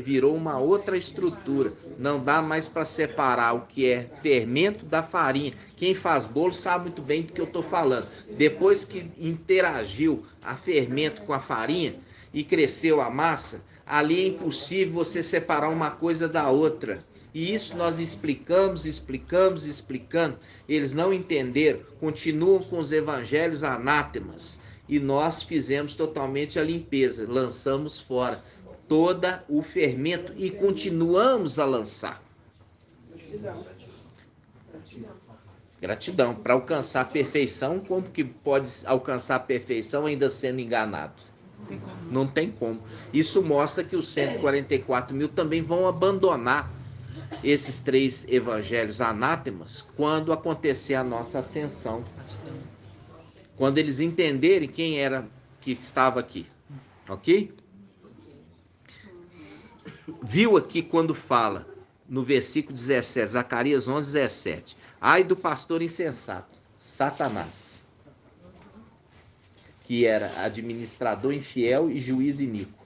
virou uma outra estrutura. Não dá mais para separar o que é fermento da farinha. Quem faz bolo sabe muito bem do que eu estou falando. Depois que interagiu a fermento com a farinha e cresceu a massa, ali é impossível você separar uma coisa da outra. E isso nós explicamos. Eles não entenderam, continuam com os evangelhos anátemas. E nós fizemos totalmente a limpeza, lançamos fora todo o fermento e continuamos a lançar. Gratidão. Para alcançar a perfeição, como que pode alcançar a perfeição ainda sendo enganado? Não tem como. Isso mostra que os 144 mil também vão abandonar esses 3 evangelhos anátemas quando acontecer a nossa ascensão. Quando eles entenderem quem era que estava aqui. Ok? Viu aqui quando fala no versículo 17, Zacarias 11, 17. Ai do pastor insensato, Satanás, que era administrador infiel e juiz iníquo.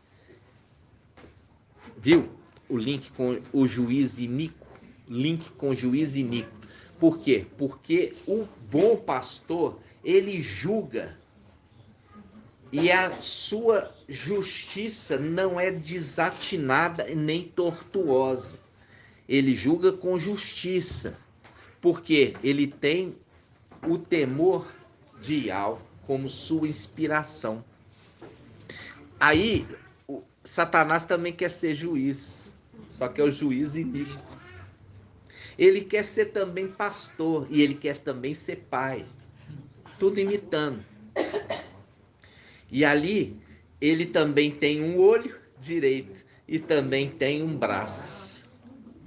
Viu o link com o juiz iníquo? Link com o juiz iníquo. Por quê? Porque o bom pastor, ele julga, e a sua justiça não é desatinada nem tortuosa. Ele julga com justiça, porque ele tem o temor de Yahweh como sua inspiração. Aí, Satanás também quer ser juiz, só que é o juiz iníquo. Ele quer ser também pastor e ele quer também ser pai, tudo imitando. E ali, ele também tem um olho direito e também tem um braço,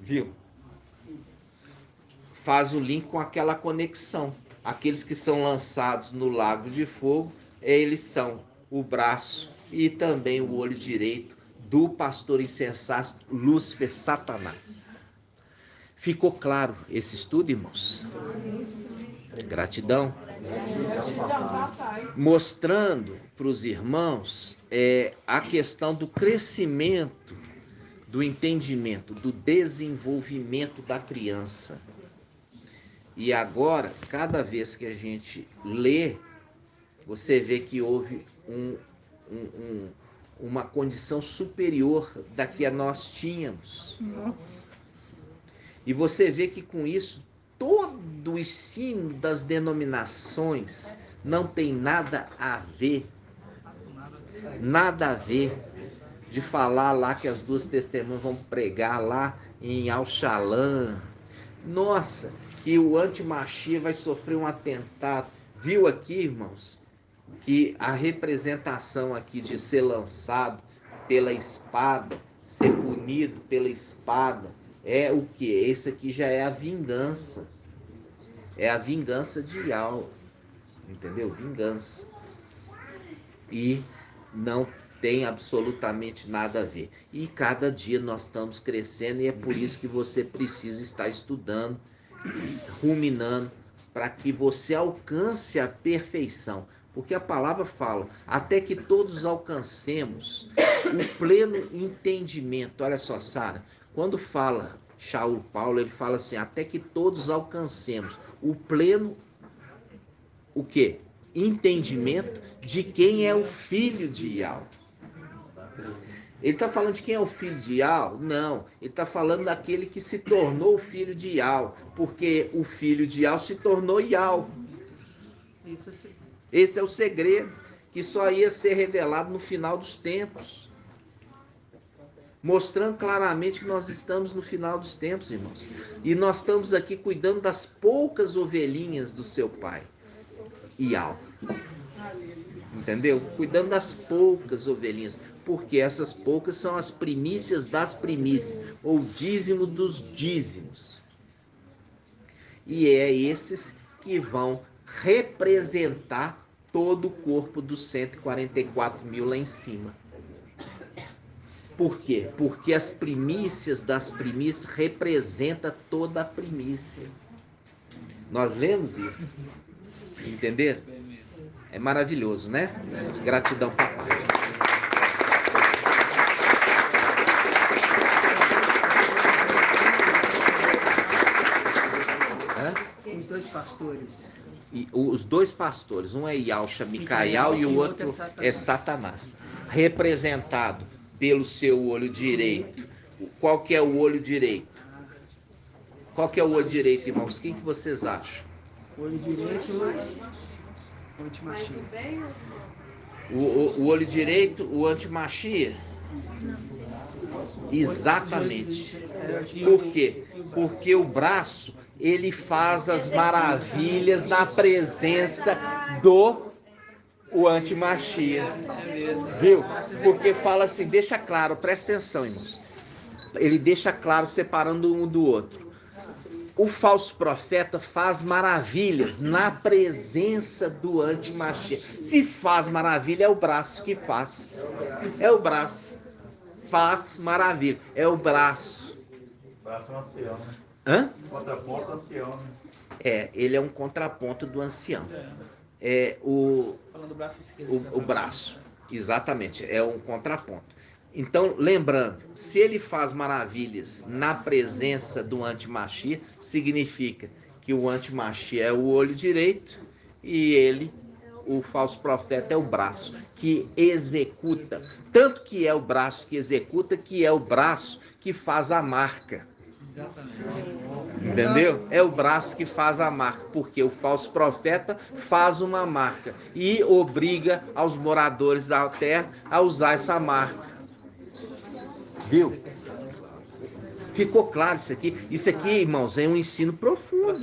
viu? Faz o link com aquela conexão. Aqueles que são lançados no lago de fogo, eles são o braço e também o olho direito do pastor insensato Lúcifer, Satanás. Ficou claro esse estudo, irmãos? Gratidão. Mostrando para os irmãos a questão do crescimento, do entendimento, do desenvolvimento da criança. E agora, cada vez que a gente lê, você vê que houve uma condição superior da que nós tínhamos. E você vê que com isso, todo o ensino das denominações não tem nada a ver de falar lá que as duas testemunhas vão pregar lá em Al-Shalom. Nossa, que o anti-Machia vai sofrer um atentado. Viu aqui, irmãos, que a representação aqui de ser lançado pela espada, ser punido pela espada, é o que? Esse aqui já é a vingança. É a vingança de Yahweh. Entendeu? Vingança. E não tem absolutamente nada a ver. E cada dia nós estamos crescendo e é por isso que você precisa estar estudando, ruminando, para que você alcance a perfeição. Porque a palavra fala, até que todos alcancemos o pleno entendimento. Olha só, Sara, quando fala Shaul Paulo, ele fala assim, até que todos alcancemos o pleno, o quê? Entendimento de quem é o filho de Yahweh. Ele está falando de quem é o filho de Yahweh? Não, ele está falando daquele que se tornou o filho de Yahweh, porque o filho de Yahweh se tornou Yahweh. Esse é o segredo, que só ia ser revelado no final dos tempos. Mostrando claramente que nós estamos no final dos tempos, irmãos. E nós estamos aqui cuidando das poucas ovelhinhas do seu pai, Yahweh. Entendeu? Cuidando das poucas ovelhinhas, porque essas poucas são as primícias das primícias, ou dízimo dos dízimos. E é esses que vão representar todo o corpo dos 144 mil lá em cima. Por quê? Porque as primícias das primícias representam toda a primícia. Nós lemos isso. Entenderam? É maravilhoso, né? Gratidão, papai. Os dois pastores. E os dois pastores, um é Yahusha Micael e o outro é Satanás. Representado pelo seu olho direito. Qual que é o olho direito? Qual que é o olho direito, irmãos? Quem que vocês acham? O olho direito, o anti-Machia. O olho direito, o anti-Machia? Exatamente. Por quê? Porque o braço, ele faz as maravilhas na presença do anti-Machia. Viu? Porque fala assim, deixa claro, presta atenção, irmãos. Ele deixa claro, separando um do outro. O falso profeta faz maravilhas na presença do anti-Machia. Se faz maravilha, é o braço que faz. É o braço. Faz maravilha. É o braço. O braço é um ancião, né? Hã? Contraponto ancião, né? É, ele é um contraponto do ancião. Falando do braço esquerdo. O braço. Exatamente. É um contraponto. Então, lembrando, se ele faz maravilhas na presença do anti-Machia, significa que o antimachia é o olho direito e ele, o falso profeta, é o braço que executa. Tanto que é o braço que executa, que é o braço que faz a marca. Entendeu? É o braço que faz a marca, porque o falso profeta faz uma marca e obriga aos moradores da terra a usar essa marca. Viu? Ficou claro isso aqui? Isso aqui, irmãos, é um ensino profundo.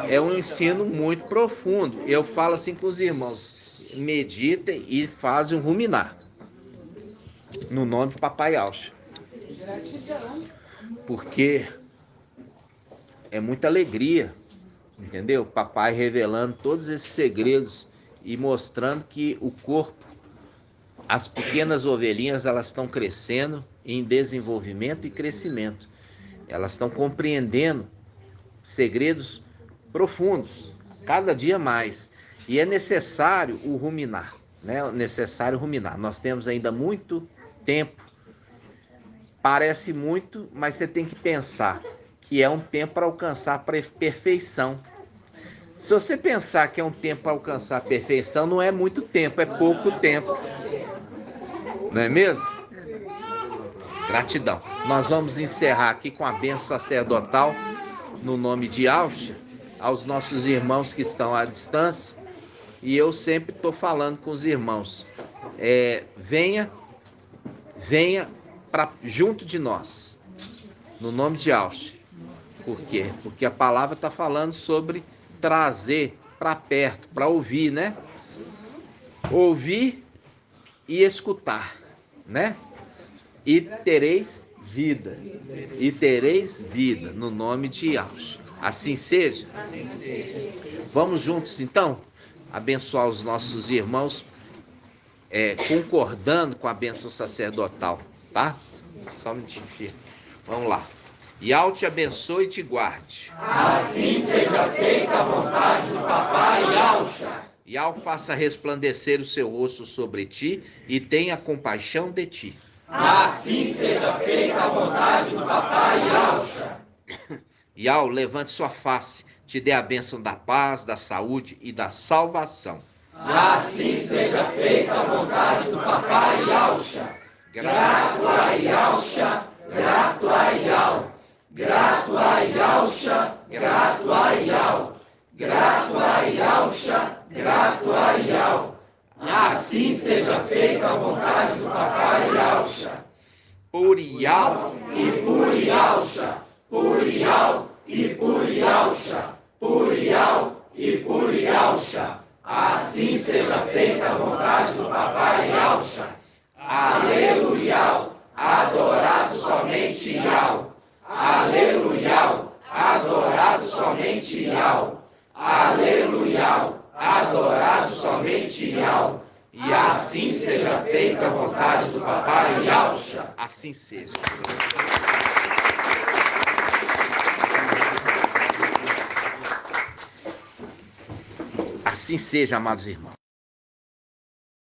É um ensino muito profundo. Eu falo assim com os irmãos: meditem e fazem um ruminar. No nome do Papai Alcha. Porque é muita alegria, entendeu? Papai revelando todos esses segredos e mostrando que o corpo, as pequenas ovelhinhas, elas estão crescendo em desenvolvimento e crescimento. Elas estão compreendendo segredos profundos, cada dia mais. E é necessário o ruminar, né? Necessário ruminar. Nós temos ainda muito tempo. Parece muito, mas você tem que pensar que é um tempo para alcançar a perfeição. Se você pensar que é um tempo para alcançar a perfeição, não é muito tempo, é pouco tempo. Não é mesmo? Gratidão. Nós vamos encerrar aqui com a bênção sacerdotal no nome de Alcha, aos nossos irmãos que estão à distância. E eu sempre estou falando com os irmãos. Venha junto de nós, no nome de Alcha. Por quê? Porque a palavra está falando sobre trazer para perto, para ouvir, né? Ouvir e escutar, né? E tereis vida, no nome de Alcha. Assim seja. Vamos juntos, então, abençoar os nossos irmãos, concordando com a bênção sacerdotal, tá? Só um minutinho, filho. Vamos lá. Yau te abençoe e te guarde. Assim seja feita a vontade do Papai Alcha. Yau faça resplandecer o seu rosto sobre ti e tenha compaixão de ti. Assim seja feita a vontade do Papai Alcha. Yau levante sua face, te dê a bênção da paz, da saúde e da salvação. Assim seja feita a vontade do Papai Alcha. Grato a Yalcha, grato a Yau. Grato a Yalcha, grato a Yau. Grato a Yalcha, grato a Yau. Assim seja feita a vontade do Papai Yalcha. Por Yau e por Yalcha. Por Yau e por Yalcha. Por Yau e por Yalcha. Assim seja feita a vontade do Papai Yalcha. Aleluia, adorado somente Yau. Aleluia, adorado somente Yau. Aleluia, adorado somente Yau. E assim seja feita a vontade do Papai Yalcha. Assim seja. Assim seja, amados irmãos.